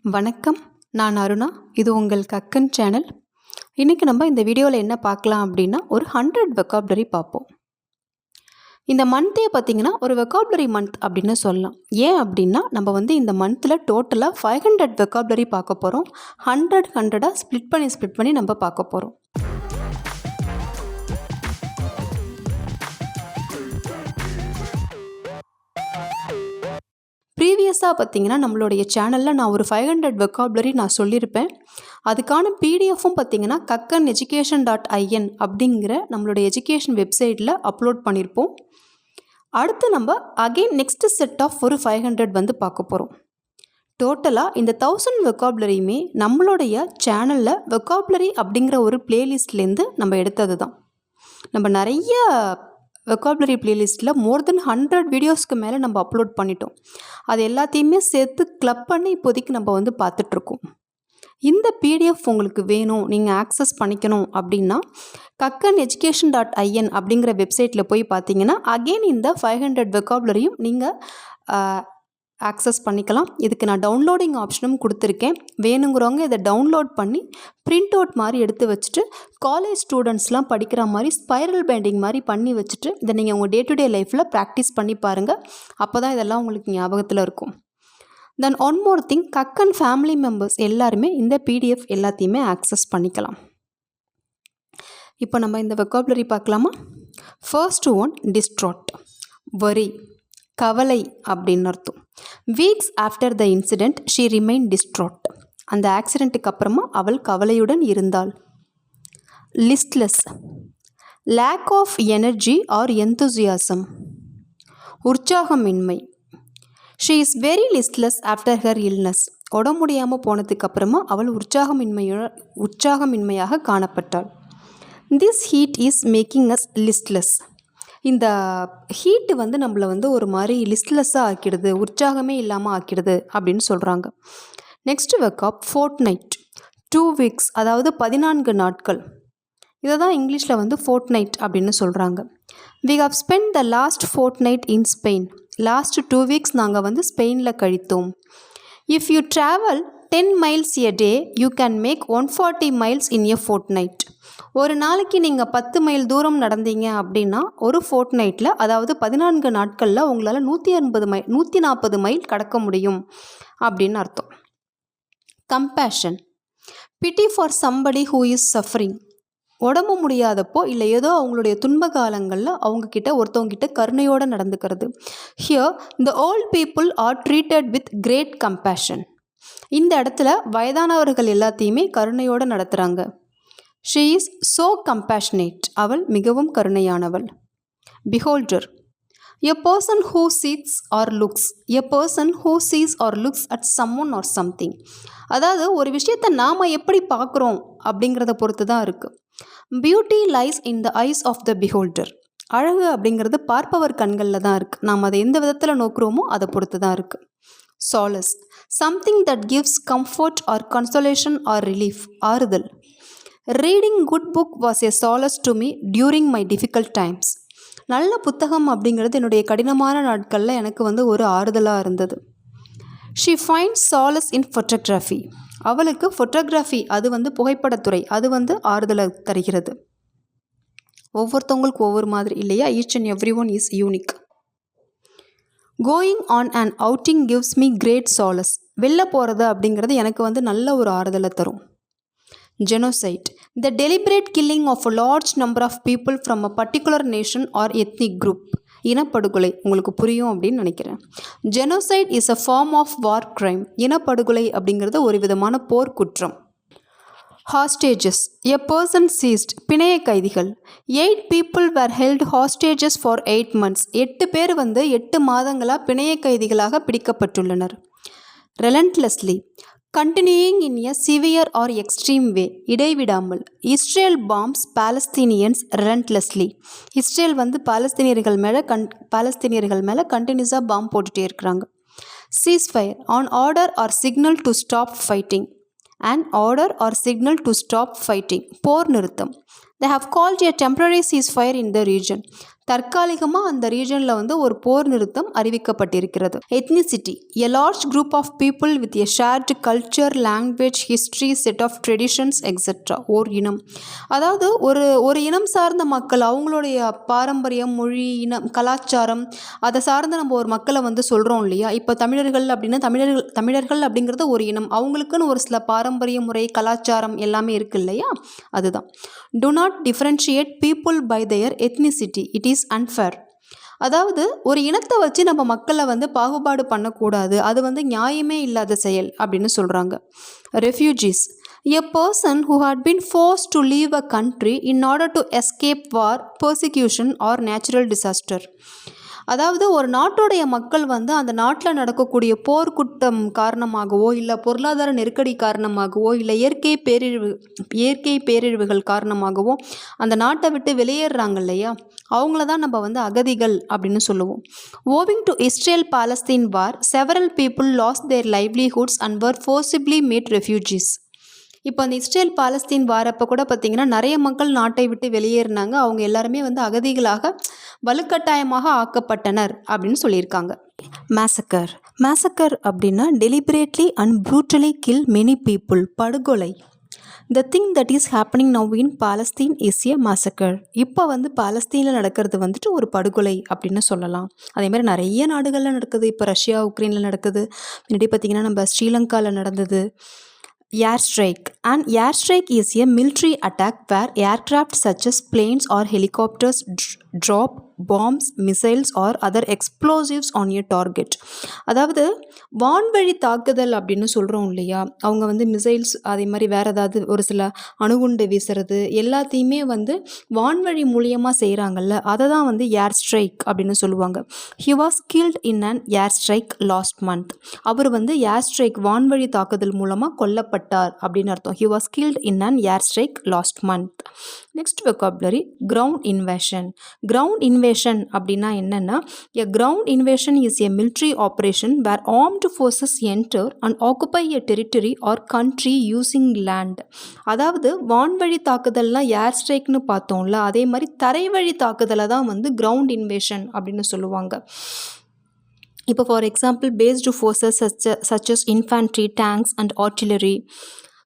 வணக்கம், நான் அருணா. இது உங்கள் கக்கன் சேனல். இன்றைக்கி நம்ம இந்த வீடியோவில் என்ன பார்க்கலாம் அப்படின்னா, ஒரு 100 வெக்காபுலரி பார்ப்போம். இந்த மந்த்தே பார்த்திங்கன்னா ஒரு வெக்காபுலரி மந்த் அப்படின்னு சொல்லலாம். ஏன் அப்படின்னா நம்ம இந்த மந்தில் டோட்டலாக 500 வெக்காபுலரி பார்க்க போகிறோம். 100 ஸ்ப்ளிட் பண்ணி நம்ம பார்க்க போகிறோம். ப்ரீவியஸாக பார்த்திங்கன்னா நம்மளுடைய சேனலில் நான் ஒரு 500 வெக்காபுலரி நான் சொல்லியிருப்பேன். அதுக்கான பிடிஎஃப்பும் பார்த்திங்கன்னா kakkaneducation.in அப்படிங்கிற நம்மளுடைய எஜுகேஷன் வெப்சைட்டில் அப்லோட் பண்ணியிருப்போம். அடுத்து நம்ம அகெயின் நெக்ஸ்ட் செட் ஆஃப் ஒரு 500 பார்க்க போகிறோம். டோட்டலாக இந்த 1000 வெக்காபுலரியுமே நம்மளுடைய சேனலில் வெக்காபுலரி அப்படிங்கிற ஒரு பிளேலிஸ்ட்லேருந்து நம்ம எடுத்தது தான். நம்ம நிறைய வெக்காபுலரி பிளேலிஸ்ட்டில் மோர் தென் 100 வீடியோஸ்க்கு மேலே நம்ம அப்லோட் பண்ணிட்டோம். அது எல்லாத்தையுமே சேர்த்து கிளப் பண்ணி இப்போதைக்கு நம்ம பார்த்துட்ருக்கோம். இந்த பிடிஎஃப் உங்களுக்கு வேணும், நீங்கள் ஆக்சஸ் பண்ணிக்கணும் அப்படின்னா kakkaneducation.in அப்படிங்கிற வெப்சைட்டில் போய் பார்த்தீங்கன்னா அகெயின் இந்த 500 வெக்காபுலரியும் நீங்கள் ஆக்சஸ் பண்ணிக்கலாம். இதுக்கு நான் டவுன்லோடிங் ஆப்ஷனும் கொடுத்துருக்கேன். வேணுங்கிறவங்க இதை டவுன்லோட் பண்ணி பிரிண்ட் அவுட் மாதிரி எடுத்து வச்சுட்டு காலேஜ் ஸ்டூடெண்ட்ஸ்லாம் படிக்கிற மாதிரி ஸ்பைரல் பைண்டிங் மாதிரி பண்ணி வச்சுட்டு இதை நீங்கள் உங்கள் டே டு டே லைஃப்பில் ப்ராக்டிஸ் பண்ணி பாருங்கள். அப்போ தான் இதெல்லாம் உங்களுக்கு ஞாபகத்தில் இருக்கும். Then one more thing, Kakkan family members எல்லாருமே இந்த பிடிஎஃப் எல்லாத்தையுமே ஆக்சஸ் பண்ணிக்கலாம். இப்போ நம்ம இந்த வெக்காபுலரி பார்க்கலாமா? ஃபர்ஸ்ட் ஒன், டிஸ்ட்ராட், வரி, கவலை அப்படின்னு அர்த்தம். Weeks after the incident she remain distraught. அந்த ஆக்சிடெண்ட்டுக்கு அப்புறமா அவள் கவலையுடன் இருந்தாள். Listless, lack of energy or enthusiasm, உற்சாகமின்மை. She is very listless after her illness. உடம்பு முடியாமல் போனதுக்கு அப்புறமா அவள் உற்சாகமின்மையாக காணப்பட்டாள். This heat is making us listless. இந்த ஹீட்டு நம்மளை ஒரு மாதிரி லிஸ்ட்லெஸ்ஸாக ஆக்கிடுது, உற்சாகமே இல்லாமல் ஆக்கிடுது அப்படின்னு சொல்கிறாங்க. நெக்ஸ்ட் வெக்காப், ஃபோர்ட்நைட், 2 வீக்ஸ், அதாவது 14 நாட்கள். இதை தான் இங்கிலீஷில் ஃபோர்ட்நைட் அப்படின்னு சொல்கிறாங்க. We have spent the last fortnight in Spain. Last 2 weeks நாங்கள் ஸ்பெயினில் கழித்தோம். If you travel 10 miles a day you can make 140 miles in a fortnight. ஒரு நாளைக்கு நீங்கள் 10 மைல் தூரம் நடந்தீங்க அப்படின்னா ஒரு ஃபோர்ட்நைட்டில், அதாவது 14 நாட்களில் உங்களால் 140 மைல் கடக்க முடியும் அப்படின்னு அர்த்தம். Compassion, pity for somebody who is suffering. உடம்பு முடியாதப்போ இல்லை ஏதோ அவங்களுடைய துன்ப காலங்களில் ஒருத்தவங்கிட்ட கருணையோடு நடந்துக்கிறது. Here the old people are treated with great compassion. இந்த இடத்துல வயதானவர்கள் எல்லாத்தையுமே கருணையோடு நடத்துகிறாங்க. She is so compassionate. அவள் மிகவும் கருணையானவள். Beholder, a person who sees or looks. A person who sees or looks at someone or something. அதாவது ஒரு விஷயத்தை நாம் எப்படி பார்க்குறோம் அப்படிங்கிறத பொறுத்து தான் இருக்குது. Beauty lies in the eyes of the beholder. அழகு அப்படிங்கிறது பார்ப்பவர் கண்களில் தான் இருக்குது. நாம் அதை எந்த விதத்தில் நோக்குறோமோ அதை பொறுத்து தான் இருக்குது. Solace, something that gives comfort or consolation or relief, ஆறுதல். Reading good book was a solace to me during my difficult times. நல்ல புத்தகம் அப்படிங்கிறது என்னுடைய கடினமான நாட்களில் எனக்கு ஒரு ஆறுதலாக இருந்தது. She finds solace in photography. அவளுக்கு ஃபோட்டோகிராஃபி, அது புகைப்படத்துறை, அது ஆறுதலை தருகிறது. ஒவ்வொருத்தவங்களுக்கு ஒவ்வொரு மாதிரி இல்லையா? Each and every one is unique. Going on and outing gives me great solace. வெளில போகிறது அப்படிங்கிறது எனக்கு நல்ல ஒரு ஆறுதலை தரும். Genocide, the deliberate killing of a large number of people from a particular nation or ethnic group. இனப்படுகொலை உங்களுக்கு புரியும் அப்படின்னு நினைக்கிறேன். Genocide is a form of war crime. இனப்படுகொலை அப்படிங்கிறது ஒரு விதமான போர்க்குற்றம். Hostages, a person seized. பிணைய கைதிகள். 8 people were held hostages for 8 months. 8 பேர் 8 மாதங்களாக பிணைய கைதிகளாக பிடிக்கப்பட்டுள்ளனர். Relentlessly, continuing in a severe or extreme way. இடைவிடாமல். Israel bombs Palestinians relentlessly. Israel பாலஸ்தீனியர்கள் மேலே கண்டினியூஸாக பாம் போட்டுகிட்டே இருக்கிறாங்க. Ceasefire, an order or signal to stop fighting. an order or signal to stop fighting. போர் நிறுத்தம். They have called a temporary ceasefire in the region. தற்காலிகமாக அந்த ரீஜனில் வந்து ஒரு போர் நிறுத்தம் அறிவிக்கப்பட்டிருக்கிறது. Ethnicity, a large group of people with a shared culture, language, history, set of traditions etcetera. ஓர் இனம், அதாவது ஒரு இனம் சார்ந்த மக்கள், அவங்களுடைய பாரம்பரியம், மொழி, இனம், கலாச்சாரம், அதை சார்ந்த நம்ம ஒரு மக்களை வந்து சொல்கிறோம் இல்லையா. இப்போ தமிழர்கள் அப்படின்னா தமிழர்கள் அப்படிங்கிறது ஒரு இனம், அவங்களுக்குன்னு ஒரு சில பாரம்பரிய முறை, கலாச்சாரம் எல்லாமே இருக்கு இல்லையா, அதுதான். Do not differentiate people by their ethnicity, it is unfair. அதாவது ஒரு இனத்தை வச்சு நம்ம மக்களை வந்து பாகுபாடு பண்ணக்கூடாது, அது வந்து நியாயமே இல்லாத செயல் அப்படின்னு சொல்கிறாங்க. Refugees, a person who had been forced to leave a country in order to escape war, persecution or natural disaster. அதாவது ஒரு நாட்டுடைய மக்கள் வந்து அந்த நாட்டில் நடக்கக்கூடிய போர்க்குற்றம் காரணமாகவோ, இல்லை பொருளாதார நெருக்கடி காரணமாகவோ, இல்லை இயற்கை பேரழிவுகள் காரணமாகவோ அந்த நாட்டை விட்டு வெளியேறாங்க இல்லையா, அவங்கள தான் நம்ம வந்து அகதிகள் அப்படின்னு சொல்லுவோம். Owing to Israel-Palestine war, several people lost their livelihoods and were forcibly made refugees. இப்போ அந்த இஸ்ரேல் பாலஸ்தீன் வாரப்போ கூட பார்த்திங்கன்னா நிறைய மக்கள் நாட்டை விட்டு வெளியேறினாங்க, அவங்க எல்லாருமே வந்து அகதிகளாக வலுக்கட்டாயமாக ஆக்கப்பட்டனர் அப்படின்னு சொல்லியிருக்காங்க. மேசக்கர் அப்படின்னா deliberately and brutally kill many people, படுகொலை. The thing that is happening now in Palestine is a massacre. இப்போ வந்து பாலஸ்தீனில் நடக்கிறது வந்துட்டு ஒரு படுகொலை அப்படின்னு சொல்லலாம். அதேமாதிரி நிறைய நாடுகளில் நடக்குது, இப்போ ரஷ்யா உக்ரைனில் நடக்குது, முன்னாடி பார்த்திங்கன்னா நம்ம ஸ்ரீலங்காவில் நடந்தது. Airstrike. An airstrike is a military attack where aircraft such as planes or helicopters drop bombs, missiles or other explosives on a target. அதாவது வான்வழி தாக்குதல் அப்படின்னு சொல்கிறோம் இல்லையா, அவங்க வந்து மிசைல்ஸ் அதே மாதிரி வேறு ஏதாவது ஒரு சில அணுகுண்டு வீசுறது எல்லாத்தையுமே வந்து வான்வழி மூலியமாக செய்கிறாங்கல்ல, அதை தான் வந்து ஏர் ஸ்ட்ரைக் அப்படின்னு சொல்லுவாங்க. He was killed in an air strike last month. அவர் வந்து ஏர் ஸ்ட்ரைக் வான்வழி தாக்குதல் மூலமாக கொல்லப்பட்டார் அப்படின்னு அர்த்தம். He was killed in an air strike last month. Next vocabulary, ground invasion. Ground invasion அப்படின்னா என்னென்னா, a ground invasion is a military operation where armed forces enter and occupy a territory or country using land. அதாவது வான்வழி தாக்குதல்லாம் ஏர் ஸ்ட்ரைக்னு பார்த்தோம்ல, அதே மாதிரி தரைவழி தாக்குதலை தான் வந்து கிரவுண்ட் இன்வேஷன் அப்படின்னு சொல்லுவாங்க. இப்போ for example based forces such as infantry, tanks and artillery.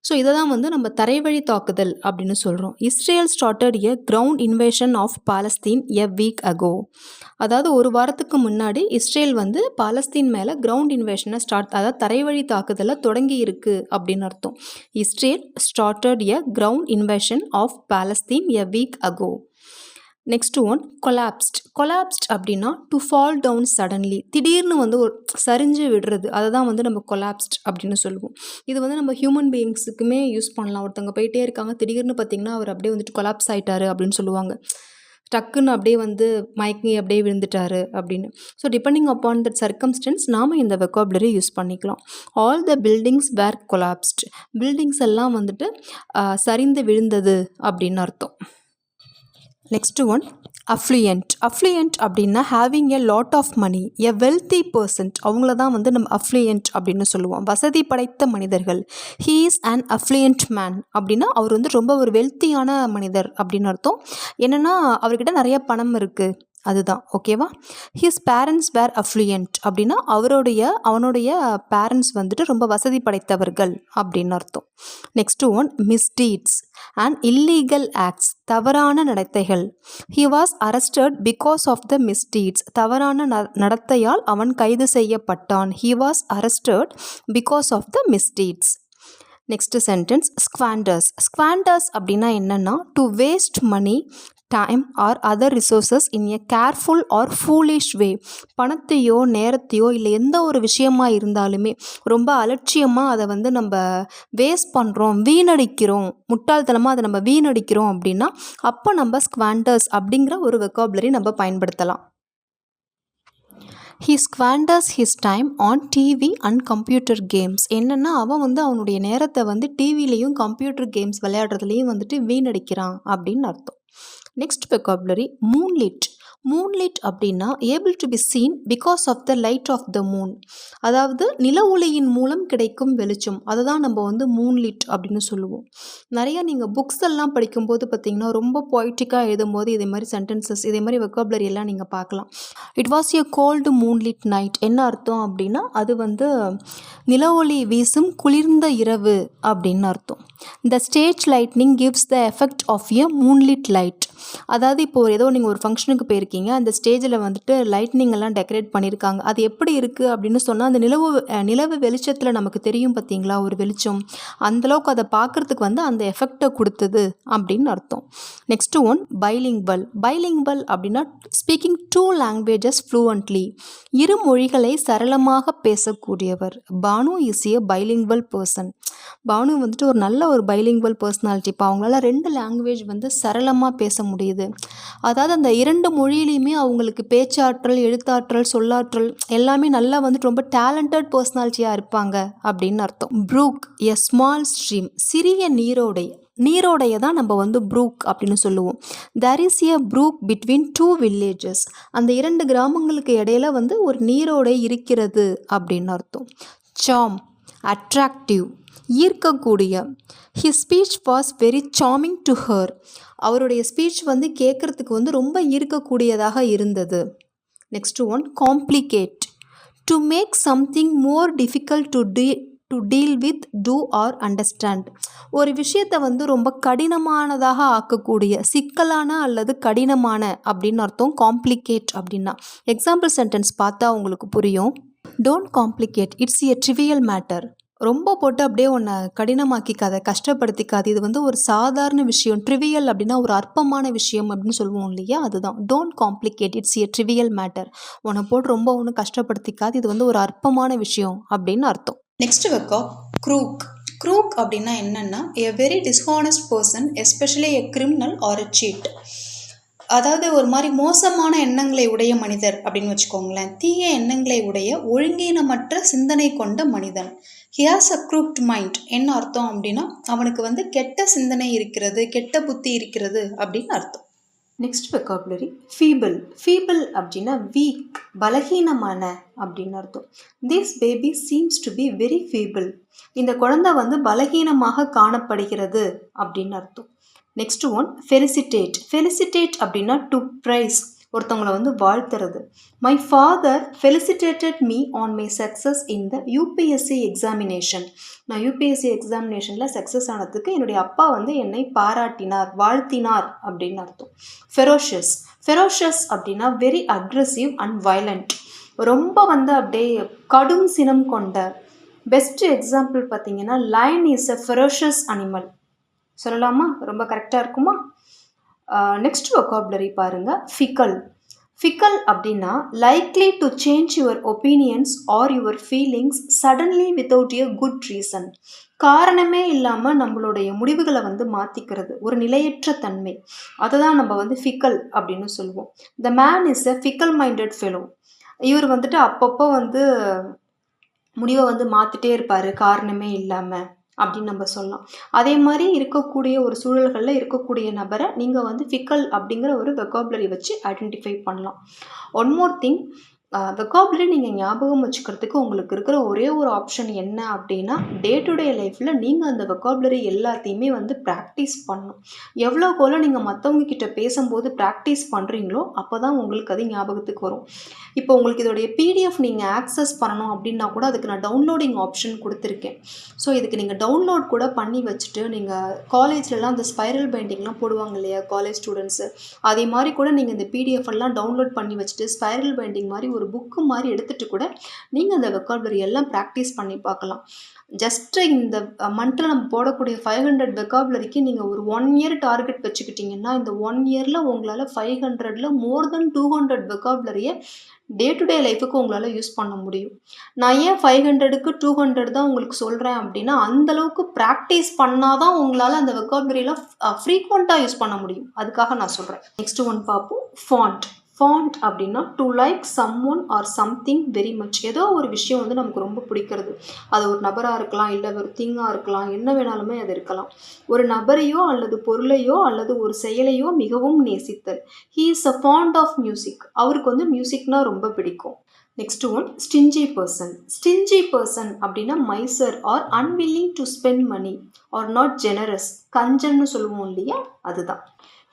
So இதை தான் வந்து நம்ம தரைவழி தாக்குதல் அப்படின்னு சொல்கிறோம். Israel started a ground invasion of Palestine a week ago. அதாவது ஒரு வாரத்துக்கு முன்னாடி இஸ்ரேல் வந்து பாலஸ்தீன் மேலே கிரவுண்ட் இன்வேஷனை அதாவது தரைவழி தாக்குதலை தொடங்கி இருக்கு அப்படின்னு அர்த்தம். Israel started a ground invasion of Palestine a week ago. Next one, collapsed அப்படின்னா டு ஃபால் டவுன் சடன்லி, திடீர்னு வந்து ஒரு சரிஞ்சு விடுறது, அதை தான் வந்து நம்ம கொலாப்ஸ்ட் அப்படின்னு சொல்லுவோம். இது வந்து நம்ம ஹியூமன் பீயிங்ஸுக்குமே யூஸ் பண்ணலாம். ஒருத்தவங்க போயிட்டே இருக்காங்க, திடீர்னு பார்த்திங்கன்னா அவர் அப்படியே வந்துட்டு கொலாப்ஸ் ஆகிட்டாரு அப்படின்னு சொல்லுவாங்க. டக்குன்னு அப்படியே வந்து மயக்கி அப்படியே விழுந்துட்டாரு அப்படின்னு. So depending upon that circumstances நாம் இந்த வெக்காபுலரி யூஸ் பண்ணிக்கலாம். All the buildings were collapsed. Buildings எல்லாம் வந்துட்டு சரிந்து விழுந்தது அப்படின்னு அர்த்தம். நெக்ஸ்ட் ஒன், அஃப்ளூயண்ட் அப்படின்னா having a lot of money, a wealthy person, அவங்கள தான் வந்து நம்ம அஃப்ளூயண்ட் அப்படின்னு சொல்லுவோம், வசதி படைத்த மனிதர்கள். ஹீ இஸ் அன் அஃப்ளூயண்ட் மேன் அப்படின்னா அவர் வந்து ரொம்ப ஒரு வெல்த்தியான மனிதர் அப்படின்னு அர்த்தம். என்னென்னா அவர்கிட்ட நிறைய பணம் இருக்குது, அதுதான். ஓகேவா. ஹிஸ் பேரண்ட்ஸ் வேர் அஃப்ளூயண்ட் அப்படின்னா அவனுடைய பேரண்ட்ஸ் வந்துட்டு ரொம்ப வசதி படைத்தவர்கள் அப்படின்னு அர்த்தம். Next one, misdeeds and illegal acts, தவறான நடத்தைகள். He was arrested because of the misdeeds, தவறான நடத்தையால் அவன் கைது செய்யப்பட்டான். He was arrested because of the misdeeds. Next sentence, squanders அப்படின்னா என்னென்னா to waste money, time or other resources in a careful or foolish way. பணத்தையோ நேரத்தையோ இல்லை எந்த ஒரு விஷயமா இருந்தாலுமே ரொம்ப அலட்சியமாக அதை வந்து நம்ம வேஸ்ட் பண்ணுறோம், வீணடிக்கிறோம், முட்டாள்தனமாக அதை நம்ம வீணடிக்கிறோம் அப்படின்னா அப்போ நம்ம ஸ்குவாண்டர்ஸ் அப்படிங்கிற ஒரு வெக்காபுலரி நம்ம பயன்படுத்தலாம். He squanders his time on TV and computer games. என்னென்னா அவன் வந்து அவனுடைய நேரத்தை வந்து டிவிலையும் கம்ப்யூட்டர் கேம்ஸ் விளையாடுறதுலையும் வந்துட்டு வீணடிக்கிறான் அப்படின்னு அர்த்தம். நெக்ஸ்ட் வெக்காபுலரி, மூன்லைட் அப்படின்னா able to be seen because of the light of the moon. அதாவது நில ஒளியின் மூலம் கிடைக்கும் வெளிச்சம். அதை தான் நம்ம வந்து மூன்லிட் அப்படின்னு சொல்லுவோம். நிறையா நீங்கள் புக்ஸ் எல்லாம் படிக்கும்போது பார்த்தீங்கன்னா ரொம்ப பொய்டிக்காக எழுதும்போது இதே மாதிரி சென்டென்சஸ் இதே மாதிரி வெக்காபுலரி எல்லாம் நீங்கள் பார்க்கலாம். It was a cold moonlit night. என்ன அர்த்தம் அப்படின்னா அது வந்து நில ஒளி வீசும் குளிர்ந்த இரவு அப்படின்னு அர்த்தம். The stage lightning gives the effect of a moonlit light. அதாவது இப்போ ஏதோ நீங்கள் ஒரு ஃபங்க்ஷனுக்கு போயிருக்கீங்க, அந்த ஸ்டேஜில் வந்துட்டு லைட்னிங் எல்லாம் டெக்கரேட் பண்ணியிருக்காங்க. அது எப்படி இருக்குது அப்படின்னு சொன்னால் அந்த நிலவு வெளிச்சத்தில் நமக்கு தெரியும் பார்த்தீங்களா ஒரு வெளிச்சம், அந்தளவுக்கு அதை பார்க்குறதுக்கு வந்து அந்த எஃபெக்டை கொடுத்தது அப்படின்னு அர்த்தம். Next one பைலிங்வல். பைலிங்வல் அப்படின்னா ஸ்பீக்கிங் 2 லாங்குவேஜஸ் ஃப்ளூவன்ட்லி. இரு மொழிகளை சரளமாக பேசக்கூடியவர். Banu is a bilingual person. Banu வந்துட்டு ஒரு நல்ல ஒரு பைலிங்வல் பர்சனாலிட்டி. இப்போ அவங்களால 2 லாங்குவேஜ் வந்து சரளமாக பேச முடியுது. அதாவது அந்த 2 மொழியிலையுமே அவங்களுக்கு பேச்சாற்றல், எழுத்தாற்றல், சொல்லாற்றல் எல்லாமே நல்லா வந்துட்டு ரொம்ப டேலண்டட் பர்சனாலிட்டியாக இருப்பாங்க அப்படின்னு அர்த்தம். Brook a small stream. சிறிய நீரோடை. நீரோடையை தான் நம்ம வந்து ப்ரூக் அப்படின்னு சொல்லுவோம். There is a brook between 2 villages. அந்த 2 கிராமங்களுக்கு இடையில வந்து ஒரு நீரோடை இருக்கிறது அப்படின்னு அர்த்தம். சாம் அட்ராக்டிவ் ஈர்க்கக்கூடிய. His speech was very charming to her. அவருடைய ஸ்பீச் வந்து கேட்குறதுக்கு வந்து ரொம்ப ஈர்க்கக்கூடியதாக இருந்தது. Next one complicate. To make something more difficult to deal with, do or understand. ஒரு விஷயத்தை வந்து ரொம்ப கடினமானதாக ஆக்கக்கூடிய, சிக்கலான அல்லது கடினமான அப்படின்னு அர்த்தம் காம்ப்ளிகேட் அப்படின்னா. எக்ஸாம்பிள் சென்டென்ஸ் பார்த்தா உங்களுக்கு புரியும். Don't complicate, it's a trivial matter. ரொம்ப போட்டு அப்படியே உன்னை கடினமாக்கிக்காத, கஷ்டப்படுத்திக்காது, இது வந்து ஒரு சாதாரண விஷயம். ட்ரிவியல் அப்படின்னா ஒரு அற்பமான விஷயம் அப்படின்னு சொல்லுவோம் இல்லையா, அதுதான். Don't complicate, it's a trivial matter. உன்னை போட்டு ரொம்ப ஒன்றும் கஷ்டப்படுத்திக்காது, இது வந்து ஒரு அற்பமான விஷயம் அப்படின்னு அர்த்தம். Next verb crook. க்ரூக் அப்படின்னா என்னன்னா a very dishonest person, especially a criminal or a cheat. அதாவது ஒரு மாதிரி மோசமான எண்ணங்களை உடைய மனிதர் அப்படின்னு வச்சுக்கோங்களேன். தீய எண்ணங்களை உடைய ஒழுங்கீனமற்ற சிந்தனை கொண்ட மனிதன். He has a crooked mind. என்ன அர்த்தம் அப்படின்னா அவனுக்கு வந்து கெட்ட சிந்தனை இருக்கிறது, கெட்ட புத்தி இருக்கிறது அப்படின்னு அர்த்தம். Next vocabulary feeble. ஃபீபிள் அப்படின்னா வீக், பலகீனமான அப்படின்னு அர்த்தம். This baby seems to be very feeble. இந்த குழந்தை வந்து பலகீனமாக காணப்படுகிறது அப்படின்னு அர்த்தம். Next one felicitate. ஃபெலிசிட்டேட் அப்படின்னா டு ப்ரைஸ், ஒருத்தவங்களை வந்து வாழ்த்துறது. My father felicitated me on my success in the UPSC examination. நான் யூபிஎஸ்சி எக்ஸாமினேஷனில் சக்ஸஸ் ஆனதுக்கு என்னுடைய அப்பா வந்து என்னை பாராட்டினார், வாழ்த்தினார் அப்படின்னு அர்த்தம். ஃபெரோஷியஸ். ஃபெரோஷியஸ் அப்படின்னா வெரி அக்ரெசிவ் அண்ட் வயலண்ட். ரொம்ப வந்து அப்படியே கடும் சினம் கொண்ட. பெஸ்ட் எக்ஸாம்பிள் பார்த்தீங்கன்னா lion is a ferocious animal சொல்லலாமா? ரொம்ப கரெக்டாக இருக்குமா? நெக்ஸ்ட் வொக்காபுலரி பாருங்கள். ஃபிக்கல். ஃபிக்கல் அப்படின்னா likely to change your opinions or your feelings suddenly without a good reason. காரணமே இல்லாமல் நம்மளுடைய முடிவுகளை வந்து மாற்றிக்கிறது, ஒரு நிலையற்ற தன்மை. அதை தான் நம்ம வந்து ஃபிக்கல் அப்படின்னு சொல்லுவோம். The man is a faecal minded fellow. இவர் வந்துட்டு அப்பப்போ வந்து முடிவை வந்து மாற்றிட்டே இருப்பார் காரணமே இல்லாமல் அப்படின்னு நம்ம சொல்லலாம். அதே மாதிரி இருக்கக்கூடிய ஒரு சூழல்களில் இருக்கக்கூடிய நபரை நீங்கள் வந்து ஃபிக்கல் அப்படிங்கிற ஒரு வெக்காபுலரி வச்சு ஐடென்டிஃபை பண்ணலாம். ஒன் மோர் திங், வெக்காபுலரி நீங்கள் ஞாபகம் வச்சுக்கிறதுக்கு உங்களுக்கு இருக்கிற ஒரே ஒரு ஆப்ஷன் என்ன அப்படின்னா டே டு டே லைஃப்பில் நீங்கள் அந்த வெக்காபுலரி எல்லாத்தையுமே வந்து ப்ராக்டிஸ் பண்ணணும். எவ்வளோக்கெவ்வளோ நீங்கள் மற்றவங்க கிட்ட பேசும்போது ப்ராக்டிஸ் பண்ணுறீங்களோ அப்போ தான் உங்களுக்கு அது ஞாபகத்துக்கு வரும். இப்போ உங்களுக்கு இதோடைய பிடிஎஃப் நீங்கள் ஆக்சஸ் பண்ணணும் அப்படின்னா கூட அதுக்கு நான் டவுன்லோடிங் ஆப்ஷன் கொடுத்துருக்கேன். ஸோ இதுக்கு நீங்கள் டவுன்லோட் கூட பண்ணி வச்சுட்டு நீங்கள் காலேஜ்லலாம் அந்த ஸ்பைரல் பைண்டிங்லாம் போடுவாங்க இல்லையா காலேஜ் ஸ்டூடெண்ட்ஸு, அதே மாதிரி கூட நீங்கள் இந்த பிடிஎஃப் எல்லாம் டவுன்லோட் பண்ணி வச்சுட்டு ஸ்பைரல் பைண்டிங் மாதிரி ஒரு புக்கு மாதிரி எடுத்துகிட்டு கூட நீங்கள் அந்த வெக்காபுலரி எல்லாம் ப்ராக்டிஸ் பண்ணி பார்க்கலாம். ஜஸ்ட்டு இந்த மந்த்தில் நம்ம போடக்கூடிய 500 வெக்காபுலரிக்கு நீங்கள் ஒரு 1 இயர் டார்கெட் வச்சுக்கிட்டிங்கன்னா இந்த 1 இயரில் உங்களால் 500ல் மோர் தென் 200 வெக்காபுலரியை டே டு டே லைஃபுக்கு உங்களால் யூஸ் பண்ண முடியும். நான் ஏன் 500க்கு 200 தான் உங்களுக்கு சொல்கிறேன் அப்படின்னா அந்தளவுக்கு ப்ராக்டிஸ் பண்ணால் தான் உங்களால் அந்த வெக்காபுலரியெலாம் ஃப்ரீக்வெண்ட்டாக யூஸ் பண்ண முடியும். அதுக்காக நான் சொல்கிறேன். நெக்ஸ்ட் ஒன் பார்ப்போம், ஃபாண்ட். ஃபாண்ட் அப்படின்னா to like someone or something very much. ஏதோ ஒரு விஷயம் வந்து நமக்கு ரொம்ப பிடிக்கிறது. அது ஒரு நபராக இருக்கலாம், இல்லை ஒரு திங்காக இருக்கலாம், என்ன வேணாலுமே அது இருக்கலாம். ஒரு நபரையோ அல்லது பொருளையோ அல்லது ஒரு செயலையோ மிகவும் நேசித்தல். He is a fond of music. அவருக்கு வந்து மியூசிக்னா ரொம்ப பிடிக்கும். Next one stingy person. Stingy person அப்படின்னா miser or unwilling to spend money or not generous. கஞ்சன்னு சொல்லுவோம் இல்லையா, அதுதான்.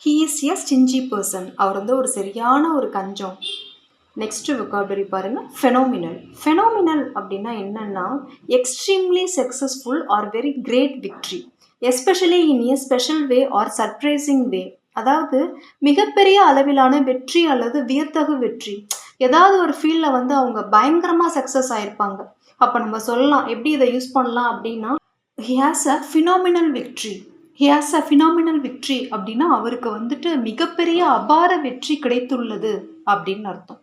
He is a stingy person. அவர் வந்து ஒரு சரியான ஒரு கஞ்சம். நெக்ஸ்ட் vocabulary பாருங்க, ஃபெனோமினல். ஃபெனோமினல் அப்படின்னா என்னன்னா extremely successful or very great victory, especially in a special way or surprising way. அதாவது மிகப்பெரிய அளவிலான வெற்றி அல்லது வியத்தகு வெற்றி. ஏதாவது ஒரு ஃபீல்டில் வந்து அவங்க பயங்கரமாக சக்ஸஸ் ஆயிருப்பாங்க. அப்போ நம்ம சொல்லலாம், எப்படி இதை யூஸ் பண்ணலாம் அப்படின்னா, he has a phenomenal victory. he has a phenomenal victory அப்படின்னா அவருக்கு வந்துட்டு மிகப்பெரிய அபார வெற்றி கிடைத்துள்ளது அப்படின்னு அர்த்தம்.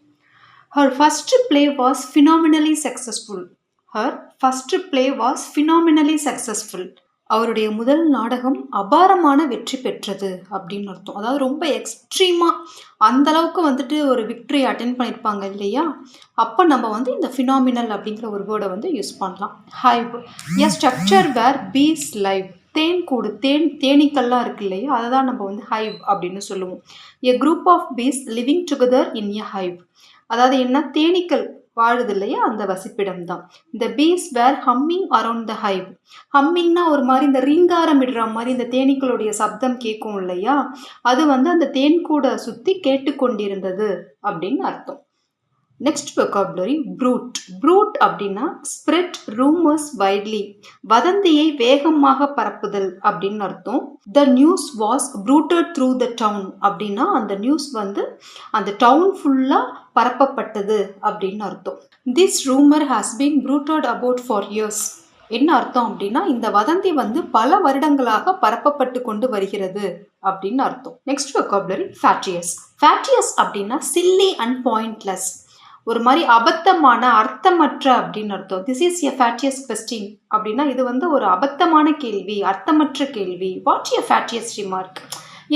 her first play was phenomenally successful. her first play was phenomenally successful. அவருடைய முதல் நாடகம் அபாரமான வெற்றி பெற்றது அப்படின்னு அர்த்தம். அதாவது ரொம்ப எக்ஸ்ட்ரீமாக அந்த அளவுக்கு வந்துட்டு ஒரு விக்ட்ரி அட்டென்ட் பண்ணியிருப்பாங்க இல்லையா, அப்போ நம்ம வந்து இந்த ஃபினாமினல் அப்படிங்கிற ஒரு வேர்டை வந்து யூஸ் பண்ணலாம். Hive, a structure where bees live. தேன் கூடு, தேனீக்கள்லாம் இருக்கு இல்லையா, அதை தான் நம்ம வந்து ஹைவ் அப்படின்னு சொல்லுவோம். A group of bees living together in a hive. அதாவது என்ன, தேனீக்கள் வாழுது இல்லையா, அந்த வசிப்பிடம் தான். இந்த bees were humming around the hive. ஹம்மிங்னா ஒரு மாதிரி இந்த ரீங்காரம் இடுற மாதிரி இந்த தேனீக்களுடைய சப்தம் கேட்கும் இல்லையா, அது வந்து அந்த தேன் கூட சுற்றி கேட்டுக்கொண்டிருந்தது அப்படின்னு அர்த்தம். Next vocabulary bruit. ப்ரூட் அப்படின்னா ஸ்ப்ரெட் ரூமர்ஸ் வைட்லி, வதந்தியை வேகமாக பரப்புதல் அப்படின்னு அர்த்தம். The news was bruited through the town அப்படின்னா அந்த நியூஸ் வந்து அந்த டவுன் ஃபுல்லாக பரப்பப்பட்டது அப்படின்னு அர்த்தம். This rumour has been bruited about for years. என்ன அர்த்தம் அப்படின்னா இந்த வதந்தி வந்து பல வருடங்களாக பரப்பப்பட்டு கொண்டு வருகிறது அப்படின்னு அர்த்தம். Next vocabulary ஃபேட்டியஸ். ஃபேட்டியஸ் அப்படின்னா சில்லி அண்ட் பாயிண்ட்லெஸ், ஒரு மாதிரி அபத்தமான அர்த்தமற்ற அப்படின்னு அர்த்தம். திஸ் இஸ் எ ஃபேட்டியஸ் கொஸ்டின் அப்படின்னா இது வந்து ஒரு அபத்தமான கேள்வி, அர்த்தமற்ற கேள்வி. வாட் எ ஃபேட்டியஸ் ரிமார்க்,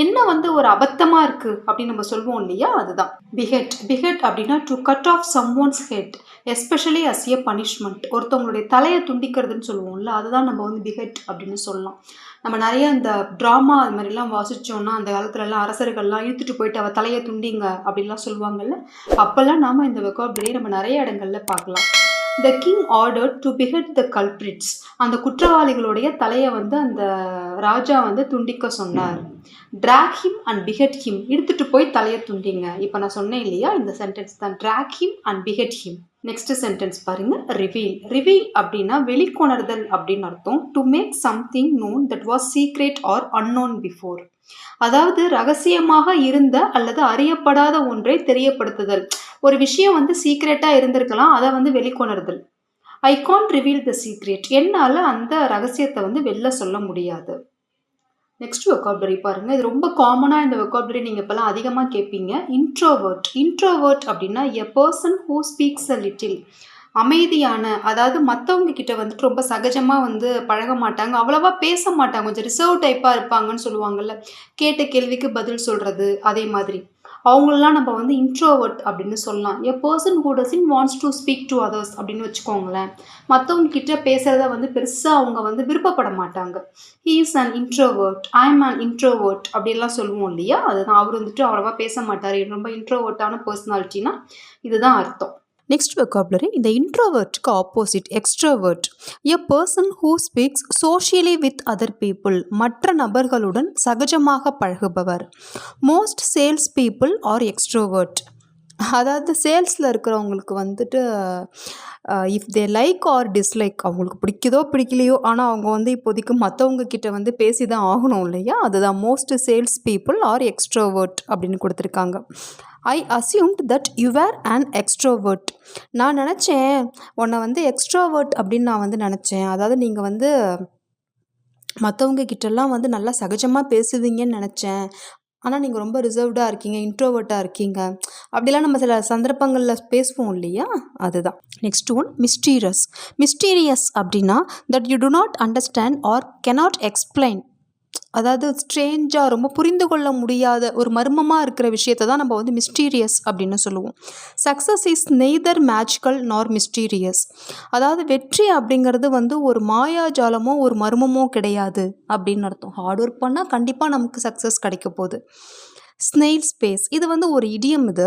என்ன வந்து ஒரு அபத்தமாக இருக்குது அப்படின்னு நம்ம சொல்லுவோம் இல்லையா, அதுதான். பிஹெட். பிஹெட் அப்படின்னா to cut off someone's head especially as a punishment. ஒருத்தவங்களுடைய தலையை துண்டிக்கிறதுன்னு சொல்லுவோம்ல, அதுதான் நம்ம வந்து பிஹெட் அப்படின்னு சொல்லலாம். நம்ம நிறைய இந்த ட்ராமா அது மாதிரிலாம் வாசித்தோன்னா அந்த காலத்துலலாம் அரசர்கள்லாம் இழுத்துட்டு போயிட்டு அவள் தலையை துண்டிங்க அப்படின்லாம் சொல்லுவாங்கல்ல, அப்போல்லாம் நாம் இந்த vocabulary நம்ம நிறைய இடங்களில் பார்க்கலாம். The king ordered to behead the culprits. அந்த குற்றவாளிகளுடைய தலையை வந்து அந்த ராஜா வந்து துண்டிக்க சொன்னார். Drag him and behead him, இழுத்துட்டு போய் தலையை துண்டிங்க. இப்போ நான் சொன்னேன் இல்லையா, இந்த சென்டென்ஸ் தான், drag him and behead him. Next sentence பாருங்க, ரிவீல். ரிவீல் அப்படின்னா வெளிக்கொணர்தல் அப்படின்னு அர்த்தம். To make something known that was secret or unknown before. அதாவது ரகசியமாக இருந்த அல்லது அறியப்படாத ஒன்றை தெரியப்படுத்துதல். ஒரு விஷயம் வந்து சீக்ரெட்டாக இருந்திருக்கலாம், அதை வந்து வெளிக்கொணர்தல். I can't reveal the secret, என்னால் அந்த ரகசியத்தை வந்து வெளில சொல்ல முடியாது. நெக்ஸ்ட் vocabulary பாருங்க, இது ரொம்ப காமனாக இந்த vocabulary நீங்கள் இப்போலாம் அதிகமாக கேட்பீங்க. இன்ட்ரோவர்ட். இன்ட்ரோவர்ட் அப்படின்னா எ person who speaks a little, அமைதியான, அதாவது மற்றவங்க கிட்ட வந்துட்டு ரொம்ப சகஜமாக வந்து பழக மாட்டாங்க, அவ்வளவா பேச மாட்டாங்க, கொஞ்சம் ரிசர்வ் டைப்பாக இருப்பாங்கன்னு சொல்லுவாங்கள்ல, கேட்ட கேள்விக்கு பதில் சொல்கிறது, அதே மாதிரி அவங்களெலாம் நம்ம வந்து இன்ட்ரோவர்ட் அப்படின்னு சொல்லலாம். எ person who doesn't wants to speak to others அப்படின்னு வச்சுக்கோங்களேன். மற்றவங்க கிட்ட பேசுகிறத வந்து பெருசாக அவங்க வந்து விருப்பப்பட மாட்டாங்க. He is an introvert, I am an introvert அப்படிலாம் சொல்லுவோம் இல்லையா, அதுதான். அவர் வந்துட்டு அவ்வளோவா பேச மாட்டார், ரொம்ப இன்ட்ரோவர்ட்டான பர்சனாலிட்டினா இதுதான் அர்த்தம். நெக்ஸ்ட் vocabulary, இந்த இன்ட்ரோவர்ட்டுக்கு opposite extrovert. A person who speaks socially with other people, மற்ற நபர்களுடன் சகஜமாக பழகுபவர். Most sales people are extrovert. அதாவது சேல்ஸில் இருக்கிறவங்களுக்கு வந்துட்டு if they like or dislike, அவங்களுக்கு பிடிக்குதோ பிடிக்கலையோ, ஆனால் அவங்க வந்து இப்போதைக்கு மற்றவங்க கிட்ட வந்து பேசி தான் ஆகணும் இல்லையா, அதுதான் most sales people are extrovert அப்படின்னு கொடுத்துருக்காங்க. I assumed that you were an extrovert. நான் நினச்சேன் உன்னை வந்து எக்ஸ்ட்ரோவர்ட் அப்படின்னு நான் வந்து நினச்சேன். அதாவது நீங்கள் வந்து மற்றவங்க கிட்டலாம் வந்து நல்லா சகஜமாக பேசுவீங்கன்னு நினச்சேன், ஆனால் நீங்கள் ரொம்ப ரிசர்வ்டாக இருக்கீங்க, இன்ட்ரோவர்ட்டாக இருக்கீங்க அப்படிலாம் நம்ம சில சந்தர்ப்பங்களில் பேசுவோம் இல்லையா, அதுதான். Next one mysterious. மிஸ்டீரியஸ் அப்படின்னா that you do not understand or cannot explain. அதாவது ஸ்ட்ரேஞ்சாக ரொம்ப புரிந்து கொள்ள முடியாத ஒரு மர்மமாக இருக்கிற விஷயத்தை தான் நம்ம வந்து மிஸ்டீரியஸ் அப்படின்னு சொல்லுவோம். சக்ஸஸ் இஸ் நெய்தர் மேஜிக்கல் நார் மிஸ்டீரியஸ். அதாவது வெற்றி அப்படிங்கிறது வந்து ஒரு மாயாஜாலமோ ஒரு மர்மமோ கிடையாது அப்படின்னு அர்த்தம். ஹார்ட் ஒர்க் பண்ணால் கண்டிப்பாக நமக்கு சக்ஸஸ் கிடைக்க போகுது. ஸ்னெயில் ஸ்பேஸ், இது வந்து ஒரு இடியம். இது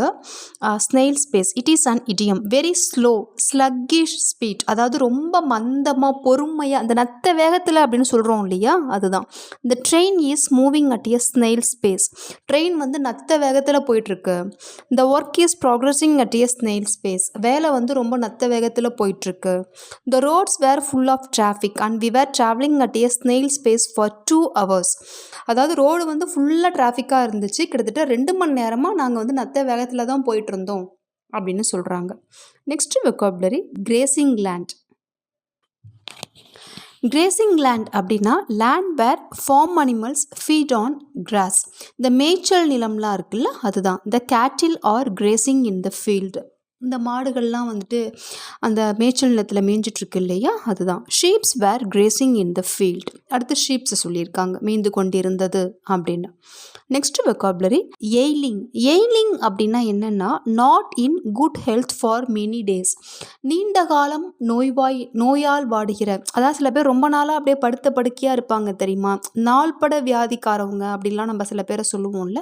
snail's pace, it is an idiom. Very slow sluggish speed, அதாவது ரொம்ப மந்தமாக பொறுமையாக அந்த நத்த வேகத்தில் அப்படின்னு சொல்கிறோம் இல்லையா, அதுதான். இந்த train is moving at a snail's pace. Train வந்து நத்த வேகத்தில் போயிட்டுருக்கு. இந்த work is progressing at a snail's pace. வேலை வந்து ரொம்ப நத்த வேகத்தில் போயிட்டுருக்கு. The roads were full of traffic and we were travelling at a snail's pace for 2 hours. அதாவது ரோடு வந்து ஃபுல்லாக டிராஃபிக்காக இருந்துச்சு, கிட்டத்தட்ட 2 மணி நேரமாக நாங்கள் வந்து நத்த வேகத்தில் தான் போயிட்டு இருந்தோம் அப்படின்னு சொல்கிறாங்க. Next vocabulary, grazing land. Grazing land அப்படின்னா land where farm animals feed on grass. இந்த மேய்ச்சல் நிலம்லாம் இருக்குல்ல, அதுதான். The cattle are grazing in the field. இந்த மாடுகள்லாம் வந்துட்டு அந்த மேய்ச்சல் நிலத்தில் மேய்ஞ்சிட்ருக்கு இல்லையா, அதுதான். Sheeps were grazing in the field. அடுத்து ஷீப்ஸை சொல்லியிருக்காங்க, மேய்ந்து கொண்டிருந்தது அப்படின்னு. Next vocabulary, ailing. எய்லிங் அப்படின்னா என்னென்னா not in good health for many days. நீண்ட காலம் நோயால் வாடுகிற, அதாவது சில பேர் ரொம்ப நாளாக அப்படியே படுத்த படுக்கையாக இருப்பாங்க தெரியுமா, நாள்பட வியாதிக்காரவங்க அப்படின்லாம் நம்ம சில பேரை சொல்லுவோம்ல,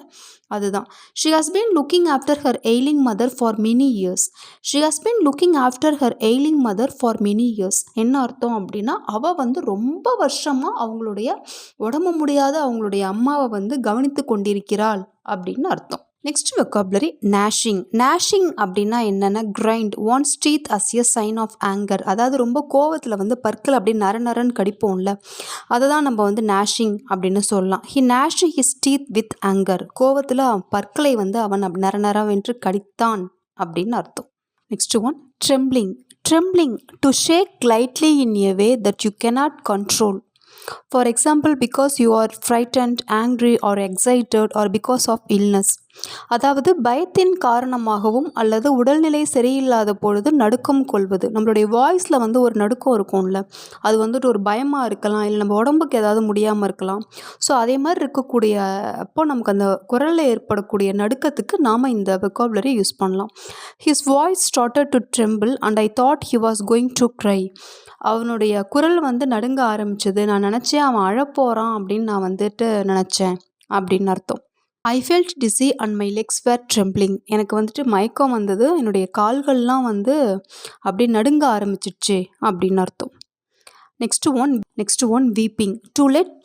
அதுதான். She has been looking after her ailing mother for many years. She has been looking after her ailing mother for many years. என்ன அர்த்தம் அப்படின்னா அவள் வந்து ரொம்ப வருஷமாக அவங்களுடைய உடம்பு முடியாத அவங்களுடைய அம்மாவை வந்து கவனித்து கொண்டிருக்கிறாள் அப்படின்னு அர்த்தம். Next vocabulary, நேஷிங். நேஷிங் அப்படின்னா என்னென்னா grind one's teeth as a sign of anger. அதாவது ரொம்ப கோவத்தில் வந்து பற்கள் அப்படி நரன்னு கடிப்போம்ல, அதை தான் நம்ம வந்து நேஷிங் அப்படின்னு சொல்லலாம். He gnash his teeth with anger. கோவத்தில் பற்களை வந்து அவன் நரவென்று கடித்தான் அப்படின்னு அர்த்தம். Next one, trembling. Trembling, to shake lightly in a way that you cannot control. For example, because you are frightened, angry or excited or because of illness. அதாவது பயத்தின் காரணமாகவும் அல்லது உடல்நிலை சரியில்லாத பொழுது நடுக்கம் கொள்வது. நம்மளுடைய வாய்ஸில் வந்து ஒரு நடுக்கம் இருக்கும்ல, அது வந்துட்டு ஒரு பயமாக இருக்கலாம், இல்லை நம்ம உடம்புக்கு ஏதாவது முடியாமல் இருக்கலாம். ஸோ அதே மாதிரி இருக்கக்கூடிய அப்போ நமக்கு அந்த குரலில் ஏற்படக்கூடிய நடுக்கத்துக்கு நாம் இந்த வெக்காபுலரி யூஸ் பண்ணலாம். His voice started to tremble and I thought he was going to cry. அவனுடைய குரல் வந்து நடுங்க ஆரம்பிச்சது, நான் நினச்சேன் அவன் அழப்போகிறான் அப்படின்னு நான் வந்துட்டு நினச்சேன் அப்படின்னு அர்த்தம். I felt dizzy and my legs were trembling. எனக்கு வந்துட்டு மயக்கம் வந்தது, என்னுடைய கால்கள்லாம் வந்து அப்படியே நடுங்க ஆரம்பிச்சிடுச்சு அப்படின்னு அர்த்தம். Next one weeping. To let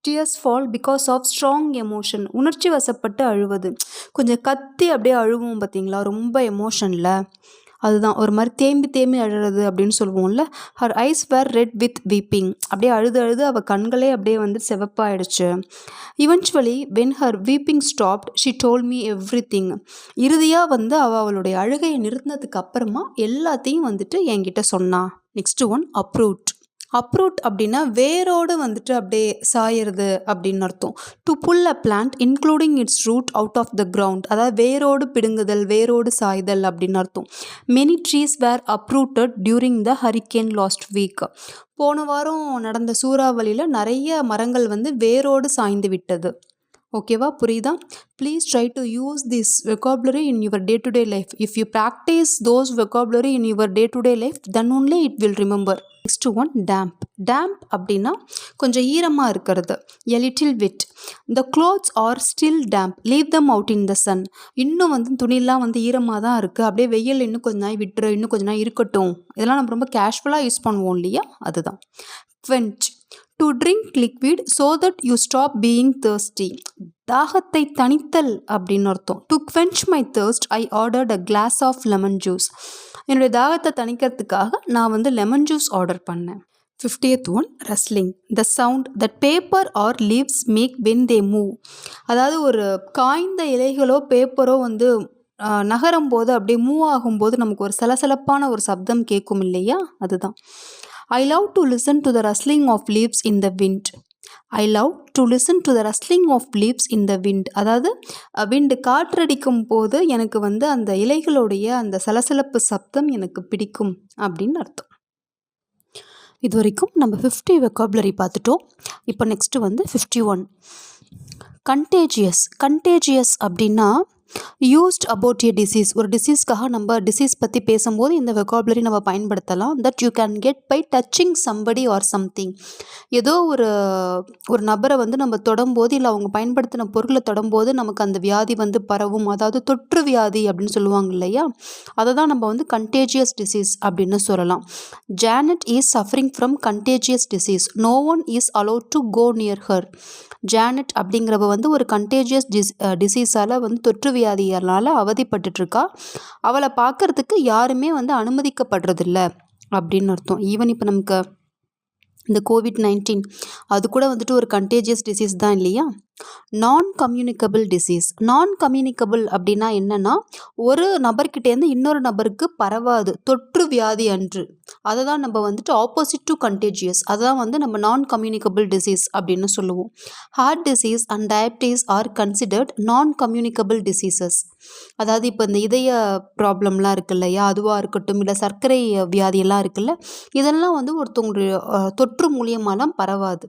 tears fall because of strong emotion. உணர்ச்சி வசப்பட்டு அழுவது. கொஞ்சம் கத்தி அப்படியே அழுவோம் பார்த்தீங்களா, ரொம்ப எமோஷனில், அதுதான். ஒரு மாதிரி தேம்பி அழுறது அப்படின்னு சொல்லுவோம்ல. Her eyes were red with weeping. அப்படியே அழுது அவள் கண்களே அப்படியே வந்து செவப்பாயிடுச்சு. Eventually when her weeping stopped she told me everything. இறுதியாக வந்து அவளுடைய அழுகையை நிறுத்தினதுக்கு அப்புறமா எல்லாத்தையும் வந்துட்டு என்கிட்ட சொன்னா. Next one, uproot. அப்ரூட் அப்படின்னா வேரோடு வந்துட்டு அப்படியே சாயிறது அப்படின்னு அர்த்தம். To pull a plant including its roots out of the ground. அதாவது வேரோடு பிடுங்குதல், வேரோடு சாய்தல் அப்படின்னு அர்த்தம். Many trees were uprooted during the hurricane last week. போன வாரம் நடந்த சூறாவளியில் நிறைய மரங்கள் வந்து வேரோடு சாய்ந்து விட்டது. ஓகேவா, புரியுதா? Please try to use this vocabulary in your day to day life. If you practise those vocabulary in your day to day life then only it will remember. Next one, damp. Damp அப்படின்னா கொஞ்சம் ஈரமாக இருக்கிறது. A little wet. The clothes are still damp, leave them out in the sun. இன்னும் வந்து துணியெல்லாம் வந்து ஈரமாக தான் இருக்குது, அப்படியே வெயில் இன்னும் கொஞ்ச நாள் விட்டுரு, இன்னும் கொஞ்ச நாள் இருக்கட்டும். இதெல்லாம் நம்ம ரொம்ப கேஷுவலாக யூஸ் பண்ணுவோம் இல்லையா, அதுதான். quench. To drink liquid so that you stop being thirsty. தாகத்தை தணித்தல் அப்படின்னு அர்த்தம். To quench my thirst I ordered a glass of lemon juice. என்னுடைய தாகத்தை தணிக்கிறதுக்காக நான் வந்து லெமன் ஜூஸ் ஆர்டர் பண்ணேன். 50th one, rustling. The sound that paper or leaves make when they move. அதாவது ஒரு காய்ந்த இலைகளோ பேப்பரோ வந்து நகரும் போது அப்படியே மூவ் ஆகும்போது நமக்கு ஒரு சலசலப்பான ஒரு சப்தம் கேட்கும் இல்லையா, அதுதான். I love to listen to the rustling of leaves in the wind. I love to listen to the rustling of leaves in the wind. அதாவது விண்டு காற்றடிக்கும் போது எனக்கு வந்து அந்த இலைகளுடைய அந்த சலசலப்பு சப்தம் எனக்கு பிடிக்கும் அப்படின்னு அர்த்தம். இது வரைக்கும் நம்ம 50 வெக்காபுலரி பார்த்துட்டோம். இப்போ நெக்ஸ்ட்டு வந்து 51. கண்டேஜியஸ் அப்படின்னா யூஸ்ட் அபவுட் ஏ டிசீஸ். ஒரு டிசீஸ்க்காக நம்ம டிசீஸ் பற்றி பேசும்போது இந்த வெக்காபுலரி நம்ம பயன்படுத்தலாம். That you can get by touching somebody or something. ஏதோ ஒரு நபரை வந்து நம்ம தொடும்போது இல்லை அவங்க பயன்படுத்தின பொருளை தொடும்போது நமக்கு அந்த வியாதி வந்து பரவும். அதாவது தொற்று வியாதி அப்படின்னு சொல்லுவாங்க இல்லையா, அதை தான் நம்ம வந்து கண்டேஜியஸ் டிசீஸ் அப்படின்னு சொல்லலாம். Janet is suffering from contagious disease. No one is allowed to go near her. Janet அப்படிங்கிறவ வந்து ஒரு கண்டேஜியஸ் டிசீஸால் வந்து தொற்று வியாதியால் அவதிப்பட்டுருக்கா. அவளை பார்க்கறதுக்கு யாருமே வந்து அனுமதிக்கப்படுறதில்ல அப்படின்னு அர்த்தம். ஈவன் இப்போ நமக்கு இந்த COVID-19 அது கூட வந்துட்டு ஒரு கண்டேஜியஸ் டிசீஸ் தான் இல்லையா. நான் கம்யூனிகபிள் அப்படின்னா என்னன்னா, ஒரு நபர்கிட்டேருந்து இன்னொரு நபருக்கு பரவாது, தொற்று வியாதி அன்று. அதை தான் நம்ம வந்துட்டு ஆப்போசிட் டு கண்டேஜியஸ், அதுதான் வந்து நம்ம நான் கம்யூனிகபிள் டிசீஸ் அப்படின்னு சொல்லுவோம். Heart disease and diabetes are considered non communicable diseases. அதாவது இப்போ இந்த இதய ப்ராப்ளம்லாம் இருக்கு இல்லையா, அதுவாக இருக்கட்டும், இல்லை சர்க்கரை வியாதியெல்லாம் இருக்குல்ல, இதெல்லாம் வந்து ஒருத்தவங்க தொற்று மூலியமாலாம் பரவாது.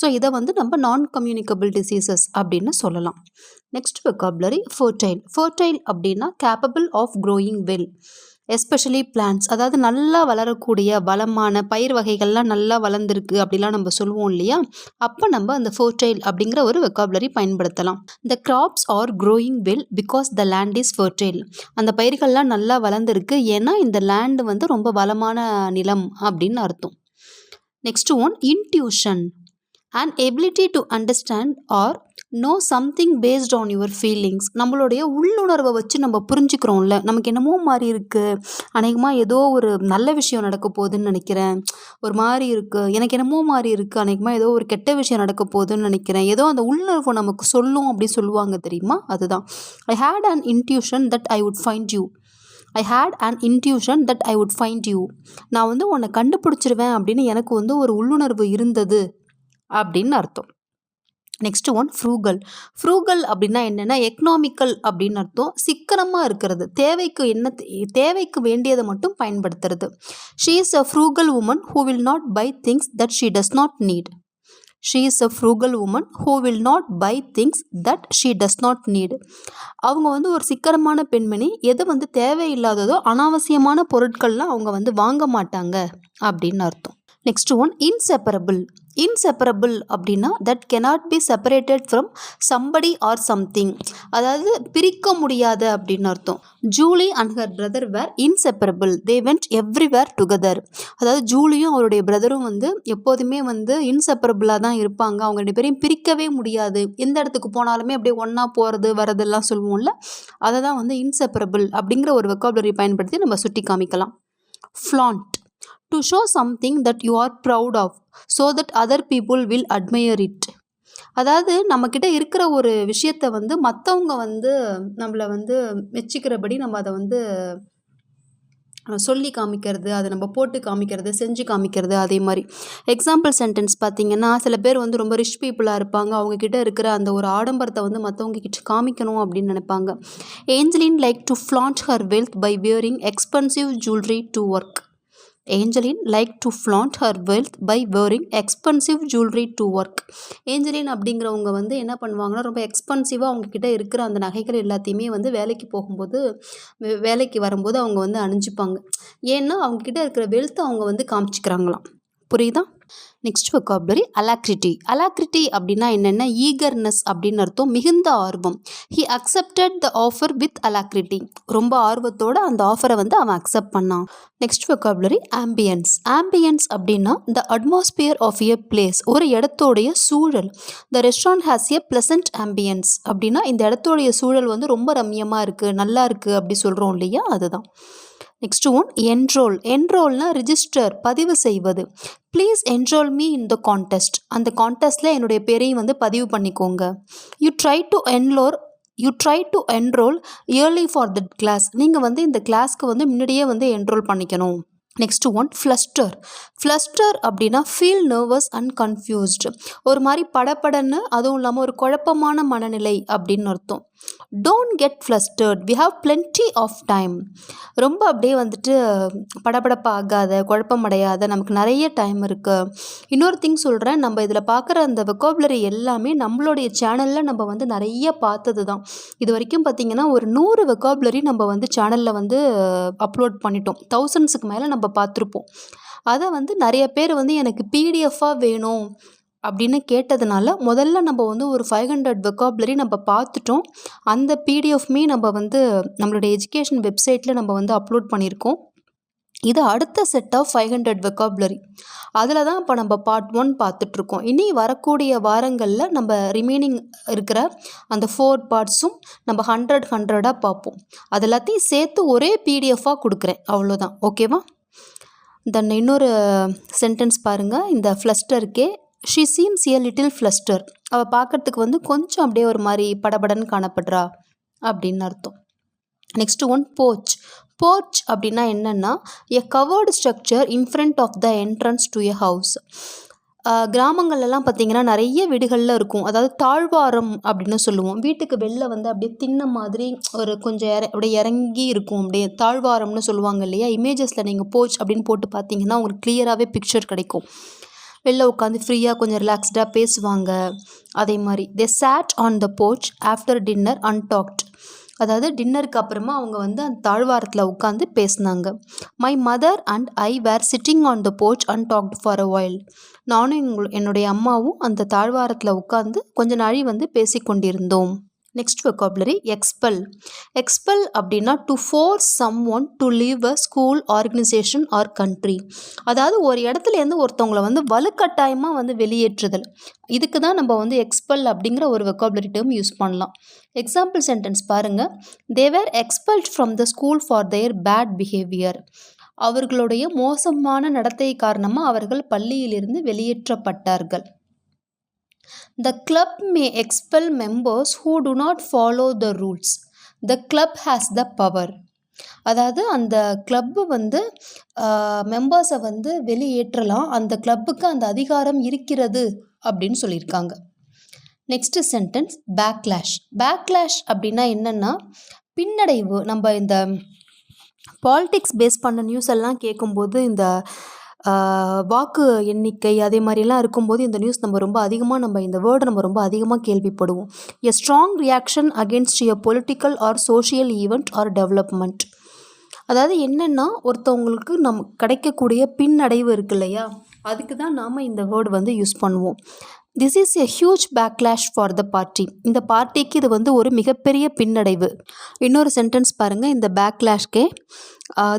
ஸோ இதை வந்து நம்ம நான் கம்யூனிகபிள் டிசீசஸ் அப்படின்னு சொல்லலாம். நெக்ஸ்ட் வெக்காபுலரி ஃபர்டைல் அப்படின்னா capable of growing well, especially plants. அதாவது நல்லா வளரக்கூடிய பலமான பயிர் வகைகள்லாம் நல்லா வளர்ந்துருக்கு அப்படிலாம் நம்ம சொல்லுவோம் இல்லையா, அப்போ நம்ம அந்த ஃபர்டைல் அப்படிங்கிற ஒரு வெக்காபுலரி பயன்படுத்தலாம். த graphs are growing well because the land is fertile. அந்த பயிர்கள்லாம் நல்லா வளர்ந்துருக்கு ஏன்னா இந்த லேண்டு வந்து ரொம்ப வளமான நிலம் அப்படின்னு அர்த்தம். Next one intuition, an ability to understand or know something based on your feelings. நம்மளுடைய உள்ளுணர்வை வச்சு நம்ம புரிஞ்சுக்கிறோம்ல, நமக்கு என்னமோ மாதிரி இருக்குது, அநேகமாக ஏதோ ஒரு நல்ல விஷயம் நடக்க போகுதுன்னு நினைக்கிறேன், ஒரு மாதிரி இருக்குது, எனக்கு என்னமோ மாதிரி இருக்குது, அநேகமாக ஏதோ ஒரு கெட்ட விஷயம் நடக்க போகுதுன்னு நினைக்கிறேன், ஏதோ அந்த உள்ளுணர்வு நமக்கு சொல்லும் அப்படின்னு சொல்லுவாங்க தெரியுமா, அதுதான். I had an intuition that I would find you. நான் வந்து உன்னை கண்டுபிடிச்சிருவேன் அப்படின்னு எனக்கு வந்து ஒரு உள்ளுணர்வு இருந்தது அப்படின்னு அர்த்தம். நெக்ஸ்ட் ஒன் ஃப்ரூகல் அப்படின்னா என்னென்னா எக்கனாமிக்கல் அப்படின்னு அர்த்தம். சிக்கனமாக இருக்கிறது, தேவைக்கு வேண்டியதை மட்டும் பயன்படுத்துறது. She is a frugal woman who will not buy things that she does not need. அவங்க வந்து ஒரு சிக்கனமான பெண்மணி, எது வந்து தேவையில்லாததோ அனாவசியமான பொருட்கள்லாம் அவங்க வந்து வாங்க மாட்டாங்க அப்படின்னு அர்த்தம். நெக்ஸ்ட் ஒன் இன்செப்பரபிள் அப்படின்னா that cannot be separated from somebody or something. அதாவது பிரிக்க முடியாத அப்படின்னு அர்த்தம். Julie and her brother were inseparable, they went everywhere together. அதாவது ஜூலியும் அவருடைய பிரதரும் வந்து எப்போதுமே வந்து இன்செப்பரபிளாக தான் இருப்பாங்க, அவங்க 2 பேரையும் பிரிக்கவே முடியாது, எந்த இடத்துக்கு போனாலுமே அப்படியே ஒன்றா போகிறது வரதெல்லாம் சொல்லுவோம்ல, அதை தான் வந்து இன்செப்பரபிள் அப்படிங்கிற ஒரு வெக்காபுலரி பயன்படுத்தி நம்ம சுட்டி காமிக்கலாம். Flaunt, to show something that you are proud of so that other people will admire it. அதாவது நம்மக்கிட்ட இருக்கிற ஒரு விஷயத்தை வந்து மற்றவங்க வந்து நம்மளை வந்து மெச்சிக்கிறபடி நம்ம அதை வந்து சொல்லி காமிக்கிறது, அதை நம்ம போட்டு காமிக்கிறது, செஞ்சு காமிக்கிறது. அதே மாதிரி எக்ஸாம்பிள் சென்டென்ஸ் பார்த்திங்கன்னா, சில பேர் வந்து ரொம்ப ரிச் பீப்புளாக இருப்பாங்க, அவங்கக்கிட்ட இருக்கிற அந்த ஒரு ஆடம்பரத்தை வந்து மற்றவங்க கிட்ட காமிக்கணும் அப்படின்னு நினைப்பாங்க. Angeline like to flaunt her wealth by wearing expensive jewellery to work. Angeline like to flaunt her wealth by wearing expensive jewellery to work. Angeline அப்படிங்கிறவங்க வந்து என்ன பண்ணுவாங்கன்னா, ரொம்ப எக்ஸ்பென்சிவாக அவங்கக்கிட்ட இருக்கிற அந்த நகைகள் எல்லாத்தையுமே வந்து வேலைக்கு வரும்போது அவங்க வந்து அணிஞ்சிப்பாங்க. ஏன்னா அவங்கக்கிட்ட இருக்கிற வெல்த்தை அவங்க வந்து காமிச்சிக்கிறாங்களாம். புரியுதா? நெக்ஸ்ட் வெக்காபுலரி அலாக்ரிட்டி அப்படின்னா என்னென்ன, ஈகர்னஸ் அப்படின்னு அர்த்தம், மிகுந்த ஆர்வம். He accepted the offer with அலாக்ரிட்டி, ரொம்ப ஆர்வத்தோட அந்த ஆஃபரை வந்து அவன் அக்செப்ட் பண்ணான். நெக்ஸ்ட் வெக்காபுலரி ஆம்பியன்ஸ் அப்படின்னா the atmosphere of a place, ஒரு இடத்தோடைய சூழல். The restaurant has a pleasant ambience அப்படின்னா இந்த இடத்தோடைய சூழல் வந்து ரொம்ப ரம்யமாக இருக்குது, நல்லா இருக்குது அப்படி சொல்கிறோம் இல்லையா, அதுதான். நெக்ஸ்ட் ஒன் என்ரோல்னா ரிஜிஸ்டர், பதிவு செய்வது. Please enrol me in the contest, அந்த கான்டெஸ்ட்டில் என்னுடைய பேரையும் வந்து பதிவு பண்ணிக்கோங்க. You try to enrol early for that class, நீங்கள் வந்து இந்த கிளாஸ்க்கு வந்து முன்னாடியே வந்து என்ரோல் பண்ணிக்கணும். நெக்ஸ்ட் ஒன் ஃப்ளஸ்டர் அப்படின்னா ஃபீல் நர்வஸ் அண்ட் கன்ஃபியூஸ்டு, ஒரு மாதிரி படப்படன்னு, அதுவும் இல்லாமல் ஒரு குழப்பமான மனநிலை அப்படின்னு அர்த்தம். Don't get flustered, we have plenty of time. ரொம்ப அப்படியே வந்துட்டு படபடப்பு ஆகாத, குழப்பமடையாத, நமக்கு நிறைய டைம் இருக்குது. இன்னொரு திங் சொல்கிறேன், நம்ம இதில் பார்க்குற அந்த வெக்காபுலரி எல்லாமே நம்மளுடைய சேனலில் நம்ம வந்து நிறைய பார்த்தது தான். இது வரைக்கும் பார்த்திங்கன்னா ஒரு 100 வெக்காபுலரி நம்ம வந்து சேனலில் வந்து அப்லோட் பண்ணிட்டோம். தௌசண்ட்ஸுக்கு மேலே நம்ம பார்த்துருப்போம். அதை வந்து நிறைய பேர் வந்து எனக்கு பிடிஎஃபாக வேணும் அப்படின்னு கேட்டதுனால முதல்ல நம்ம வந்து ஒரு 500 வெக்காபுலரி நம்ம பார்த்துட்டோம். அந்த பிடிஎஃப்மே நம்ம வந்து நம்மளுடைய எஜுகேஷன் வெப்சைட்டில் நம்ம வந்து அப்லோட் பண்ணியிருக்கோம். இது அடுத்த செட் ஆஃப் 500 வெக்காபுலரி. அதில் தான் இப்போ நம்ம பார்ட் 1 பார்த்துட்ருக்கோம். இனி வரக்கூடிய வாரங்களில் நம்ம ரிமைனிங் இருக்கிற அந்த 4 பார்ட்ஸும் நம்ம 100 பார்ப்போம். அது எல்லாத்தையும் சேர்த்து ஒரே பிடிஎஃபாக கொடுக்குறேன், அவ்வளோதான். ஓகேவா? தென் இன்னொரு சென்டென்ஸ் பாருங்கள். இந்த ஃப்ளஸ்டருக்கே ஷீ சீம்ஸ் ஏ லிட்டில் ஃப்ளஸ்டர். அவள் பார்க்கறதுக்கு வந்து கொஞ்சம் அப்படியே ஒரு மாதிரி படபடன்னு காணப்படுறா அப்படின்னு அர்த்தம். Next one போர்ச். போர்ச் அப்படின்னா என்னென்னா a covered structure in front of the entrance to a house. கிராமங்கள்லாம் பார்த்திங்கன்னா நிறைய வீடுகளில் இருக்கும். அதாவது தாழ்வாரம் அப்படின்னு சொல்லுவோம். வீட்டுக்கு வெளில வந்து அப்படியே தின்ன மாதிரி ஒரு கொஞ்சம் அப்படியே இறங்கி இருக்கும். அப்படியே தாழ்வாரம்னு சொல்லுவாங்க இல்லையா? இமேஜஸில் நீங்கள் போர்ச் அப்படின்னு போட்டு பார்த்தீங்கன்னா உங்களுக்கு கிளியராகவே பிக்சர் கிடைக்கும். வெளில உட்காந்து ஃப்ரீயாக கொஞ்சம் ரிலாக்ஸ்டாக பேசுவாங்க. அதே மாதிரி they sat on the porch after dinner and talked. அதாவது டின்னருக்கு அப்புறமா அவங்க வந்து அந்த தாழ்வாரத்தில் உட்காந்து பேசினாங்க. My mother and I were sitting on the porch and talked for a while. நானும் என்னுடைய அம்மாவும் அந்த தாழ்வாரத்தில் உட்காந்து கொஞ்ச நாளி வந்து பேசிக்கொண்டிருந்தோம். Next vocabulary expel. எக்ஸ்பெல் அப்படின்னா to force someone to leave a school, organisation or country. அதாவது ஒரு இடத்துலேருந்து ஒருத்தவங்களை வந்து வலுக்கட்டாயமாக வந்து வெளியேற்றுதல். இதுக்கு தான் நம்ம வந்து எக்ஸ்பெல் அப்படிங்கிற ஒரு வெக்காபுலரி டேர்ம் யூஸ் பண்ணலாம். எக்ஸாம்பிள் சென்டென்ஸ் பாருங்கள். They were expelled from the school for their bad behaviour. அவர்களுடைய மோசமான நடத்தை காரணமாக அவர்கள் பள்ளியிலிருந்து வெளியேற்றப்பட்டார்கள். The club may expel members who do not follow the rules. The club has the power. அதாவது அந்த கிளப்பு வந்து மெம்பர்ஸை வந்து வெளியேற்றலாம். அந்த கிளப்புக்கு அந்த அதிகாரம் இருக்கிறது அப்படின்னு சொல்லியிருக்காங்க. Next sentence backlash. பேக்லாஷ் அப்படின்னா என்னென்னா பின்னடைவு. நம்ம இந்த பாலிடிக்ஸ் பேஸ் பண்ண நியூஸ் எல்லாம் கேட்கும்போது இந்த வாக்கு எண்ணிக்கை அதே மாதிரிலாம் இருக்கும்போது இந்த நியூஸ் நம்ம ரொம்ப அதிகமாக நம்ம இந்த வேர்டை நம்ம ரொம்ப அதிகமாக கேள்விப்படுவோம். A strong reaction against a political or social event or development. அதாவது என்னென்னா ஒருத்தவங்களுக்கு கிடைக்கக்கூடிய பின்னடைவு இருக்கு இல்லையா, அதுக்கு தான் நாம் இந்த வேர்டு வந்து யூஸ் பண்ணுவோம். This is a huge backlash for the party. இந்த பார்ட்டிக்கு இது வந்து ஒரு மிகப்பெரிய பின்னடைவு. இன்னொரு சென்டென்ஸ் பாருங்கள். இந்த பேக்லாஷ்கே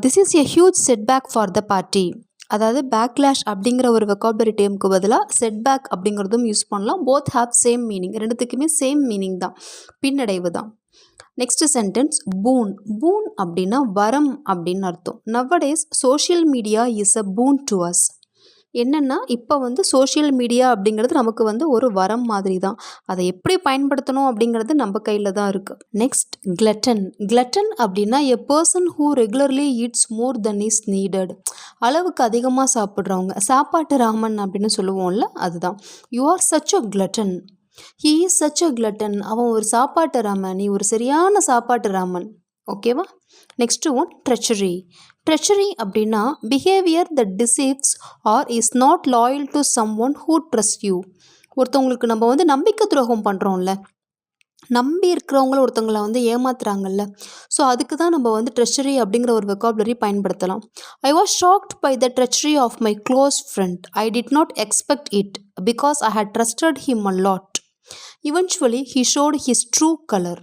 this is a huge setback for the party. அதாவது பேக்லாஷ் அப்படிங்கிற ஒரு வெக்காபுலரி டேர்முக்கு பதிலாக செட்பேக் அப்படிங்கிறதும் யூஸ் பண்ணலாம். Both have same meaning. ரெண்டுத்துக்குமே சேம் மீனிங் தான், பின்னடைவு தான். Next sentence பூன். பூன் அப்படின்னா வரம் அப்படின்னு அர்த்தம். Nowadays social media is a பூன் to us. என்னென்னா இப்போ வந்து சோஷியல் மீடியா அப்படிங்கிறது நமக்கு வந்து ஒரு வரம் மாதிரி தான். அதை எப்படி பயன்படுத்தணும் அப்படிங்கிறது நம்ம கையில் தான் இருக்குது. நெக்ஸ்ட் கிளட்டன். கிளட்டன் அப்படின்னா எ person who regularly eats more then is needed. அளவுக்கு அதிகமாக சாப்பிட்றவங்க, சாப்பாட்டு ராமன் அப்படின்னு சொல்லுவோம்ல, அதுதான். You are such a கிளட்டன். He is such a கிளட்டன். அவன் ஒரு சாப்பாட்டு ராமன், நீ ஒரு சரியான சாப்பாட்டு ராமன். ஓகேவா? Next one treachery. ட்ரெச்சரி அப்படின்னா behaviour that deceives or is not loyal to someone who trust you. ஒருத்தவங்களுக்கு நம்ம வந்து நம்பிக்கை துரோகம் பண்ணுறோம்ல, நம்பி இருக்கிறவங்கள ஒருத்தவங்களை வந்து ஏமாத்துறாங்கல்ல, ஸோ அதுக்கு தான் நம்ம வந்து ட்ரெச்சரி அப்படிங்கிற ஒரு வெக்காபுலரி பயன்படுத்தலாம். I was shocked by the treachery of my close friend. I did not expect it because I had trusted him a lot. Eventually he showed his true colour.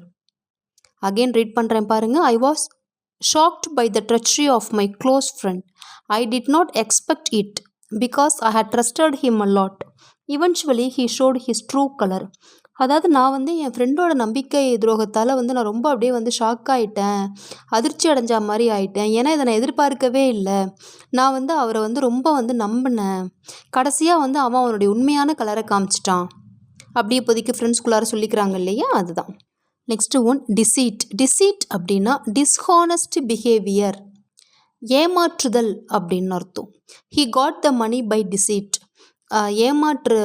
Again read பண்ணுறேன் பாருங்கள். ஐ வாஸ் shocked by the treachery of my close friend. I did not expect it because I had trusted him a lot. Eventually he showed his true color. அதாவது நான் வந்து என் ஃப்ரெண்டோட நம்பிக்கை துரோகத்தால் வந்து நான் ரொம்ப அப்படியே வந்து ஷாக் ஆகிட்டேன், அதிர்ச்சி அடைஞ்ச மாதிரி ஆகிட்டேன். ஏன்னா இதை நான் எதிர்பார்க்கவே இல்லை. நான் வந்து அவரை வந்து ரொம்ப வந்து நம்பினேன். கடைசியாக வந்து அவன் அவனுடைய உண்மையான கலரை காமிச்சிட்டான். அப்படி இப்போதைக்கு ஃப்ரெண்ட்ஸ்குள்ளார சொல்லிக்கிறாங்க இல்லையா, அதுதான். Next one deceit. டிசீட் அப்படின்னா டிஸ்ஹானஸ்ட் பிஹேவியர், ஏமாற்றுதல் அப்படின்னு அர்த்தம். He got the money by deceit. ஏமாற்று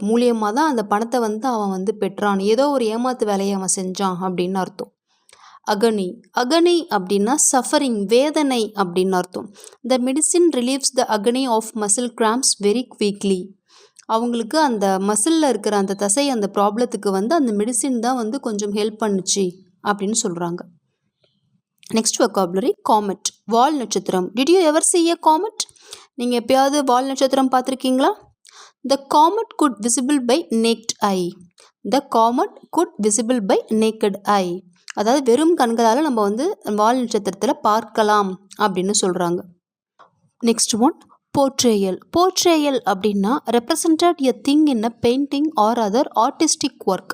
மூலியமாக தான் அந்த பணத்தை வந்து அவன் வந்து பெற்றான், ஏதோ ஒரு ஏமாத்து வேலையை அவன் செஞ்சான் அப்படின்னு அர்த்தம். அகனி அகனி அப்படின்னா சஃபரிங், வேதனை அப்படின்னு அர்த்தம். The medicine relieves the agony of muscle cramps very quickly. அவங்களுக்கு அந்த மசிலில் இருக்கிற அந்த தசை அந்த ப்ராப்ளத்துக்கு வந்து அந்த மெடிசின் தான் வந்து கொஞ்சம் ஹெல்ப் பண்ணுச்சு அப்படின்னு சொல்கிறாங்க. நெக்ஸ்ட் vocabulary காமெட், வால் நட்சத்திரம். Did you ever see a comet? நீங்கள் எப்பயாவது வால் நட்சத்திரம் பார்த்துருக்கீங்களா? The comet could visible by naked eye. The comet could visible by naked eye. அதாவது வெறும் கண்களால் நம்ம வந்து வால் நட்சத்திரத்தில் பார்க்கலாம் அப்படின்னு சொல்கிறாங்க. Next one portrayal. போர்ட்ரேயல் அப்படின்னா represented a thing in a painting R other artistic work.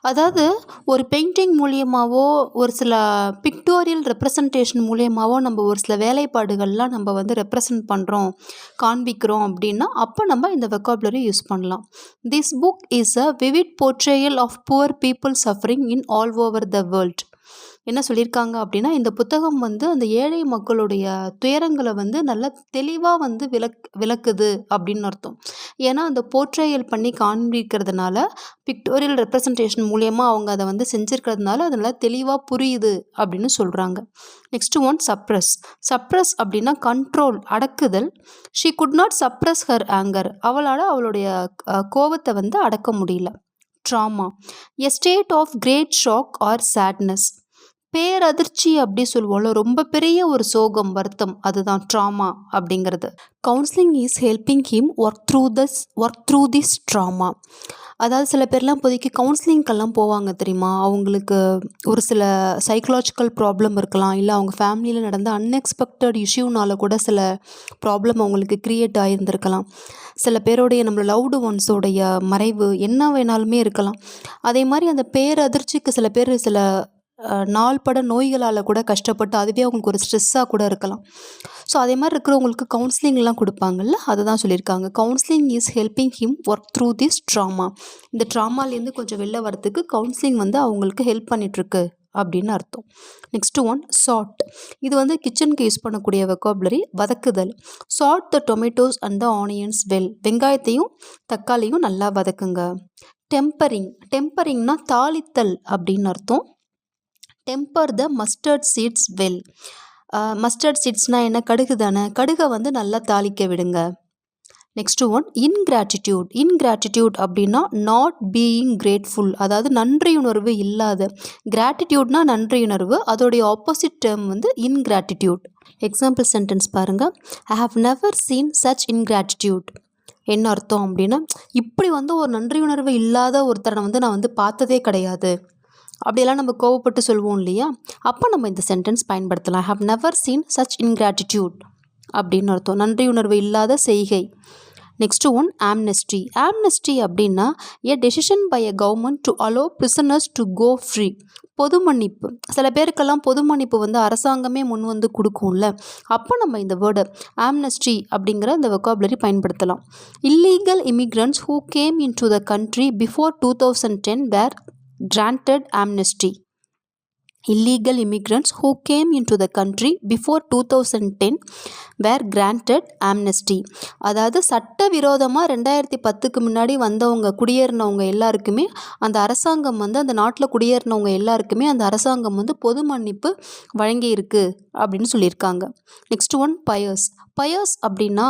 அதாவது ஒரு பெயிண்டிங் மூலியமாகவோ ஒரு சில பிக்டோரியல் ரெப்ரசன்டேஷன் மூலியமாகவோ நம்ம ஒரு சில வேலைப்பாடுகள்லாம் நம்ம வந்து ரெப்ரசன்ட் பண்ணுறோம், காண்பிக்கிறோம் அப்படின்னா அப்போ நம்ம இந்த வெக்காபுலரி யூஸ் பண்ணலாம். This book is a vivid portrayal of poor people suffering in all over the world. என்ன சொல்லியிருக்காங்க அப்படின்னா இந்த புத்தகம் வந்து அந்த ஏழை மக்களுடைய துயரங்களை வந்து நல்லா தெளிவாக வந்து விளக்குது அப்படின்னு அர்த்தம். ஏன்னா அந்த போர்ட்ரேயல் பண்ணி காண்பிக்கிறதுனால பிக்டோரியல் ரெப்ரசன்டேஷன் மூலியமாக அவங்க அதை வந்து செஞ்சுருக்கிறதுனால அது நல்லா தெளிவாக புரியுது அப்படின்னு சொல்கிறாங்க. Next one suppress. சப்ரஸ் அப்படின்னா கண்ட்ரோல், அடக்குதல். She could not suppress her anger. அவளால் அவளுடைய கோபத்தை வந்து அடக்க முடியல. Trauma, a state of great shock or sadness. பேரதிர்ச்சி அப்படி சொல்லுவோம்ல, ரொம்ப பெரிய ஒரு சோகம், வருத்தம், அதுதான் ட்ராமா அப்படிங்கிறது. Counselling is helping him work through this drama. அதாவது சில பேர்லாம் இப்போதைக்கு கவுன்சிலிங்க்கெல்லாம் போவாங்க தெரியுமா, அவங்களுக்கு ஒரு சில சைக்கலாஜிக்கல் ப்ராப்ளம் இருக்கலாம், இல்லை அவங்க ஃபேமிலியில் நடந்த அன்எக்ஸ்பெக்டட் இஷ்யூனால கூட சில ப்ராப்ளம் அவங்களுக்கு க்ரியேட் ஆகியிருந்திருக்கலாம். சில பேருடைய நம்ம லவ்டு ஒன்ஸோடைய மறைவு என்ன வேணாலுமே இருக்கலாம். அதே மாதிரி அந்த பேரதிர்ச்சிக்கு சில பேர் சில நாள்பட நோய்களால் கூட கஷ்டப்பட்டு அதுவே அவங்களுக்கு ஒரு ஸ்ட்ரெஸ்ஸாக கூட இருக்கலாம். ஸோ அதே மாதிரி இருக்கிறவங்களுக்கு கவுன்சிலிங்லாம் கொடுப்பாங்கல்ல, அதை தான் சொல்லியிருக்காங்க. Counselling is helping him work through this drama. இந்த ட்ராமாலேருந்து கொஞ்சம் வெளில வரத்துக்கு கவுன்சிலிங் வந்து அவங்களுக்கு ஹெல்ப் பண்ணிகிட்ருக்கு அப்படின்னு அர்த்தம். Next one sauté. இது வந்து கிச்சனுக்கு யூஸ் பண்ணக்கூடிய வெக்காபுலரி, வதக்குதல். Sauté the tomatoes and the onions well. வெங்காயத்தையும் தக்காளியும் நல்லா வதக்குங்க. டெம்பரிங். டெம்பரிங்னா தாளித்தல் அப்படின்னு அர்த்தம். Temper the mustard seeds well. Mustard சீட்ஸ்னால் என்ன, கடுகு தானே, கடுகை வந்து நல்லா தாளிக்க விடுங்க. Next one ingratitude. இன்கிராட்டிடியூட் அப்படின்னா நாட் பீயிங் கிரேட்ஃபுல், அதாவது நன்றியுணர்வு இல்லாத. கிராட்டிடியூட்னா நன்றியுணர்வு, அதோடைய ஆப்போசிட் டேர்ம் வந்து இன்கிராட்டிடியூட். எக்ஸாம்பிள் சென்டென்ஸ் பாருங்கள். I have never seen such ingratitude. என்ன அர்த்தம் அப்படின்னா, இப்படி வந்து ஒரு நன்றியுணர்வு இல்லாத ஒருத்தரை வந்து நான் வந்து பார்த்ததே கிடையாது. அப்படியெல்லாம் நம்ம கோவப்பட்டு சொல்லுவோம் இல்லையா, அப்போ நம்ம இந்த சென்டென்ஸ் பயன்படுத்தலாம். I have never seen such ingratitude அப்படின்னு அர்த்தம், நன்றியுணர்வு இல்லாத செய்கை. Next one amnesty. ஆம்னெஸ்டி அப்படின்னா a decision by a government to allow prisoners to go free. பொது மன்னிப்பு. சில பேருக்கெல்லாம் பொது மன்னிப்பு வந்து அரசாங்கமே முன் வந்து கொடுக்கும்ல, அப்போ நம்ம இந்த வேர்டு ஆம்னெஸ்டி அப்படிங்கிற இந்த வெக்காபுலரி பயன்படுத்தலாம். Illegal immigrants who came in to the country before 2010 were granted amnesty. Illegal immigrants who came into the country before 2010 were granted amnesty. அதாவது சட்டவிரோதமாக 2010க்கு முன்னாடி வந்தவங்க, குடியேறினவங்க எல்லாருக்குமே அந்த அரசாங்கம் வந்து, அந்த நாட்டில் குடியேறினவங்க எல்லாருக்குமே அந்த அரசாங்கம் வந்து பொது மன்னிப்பு வழங்கி இருக்கு அப்படின்னு சொல்லியிருக்காங்க. Next one buyers. பயர்ஸ் அப்படின்னா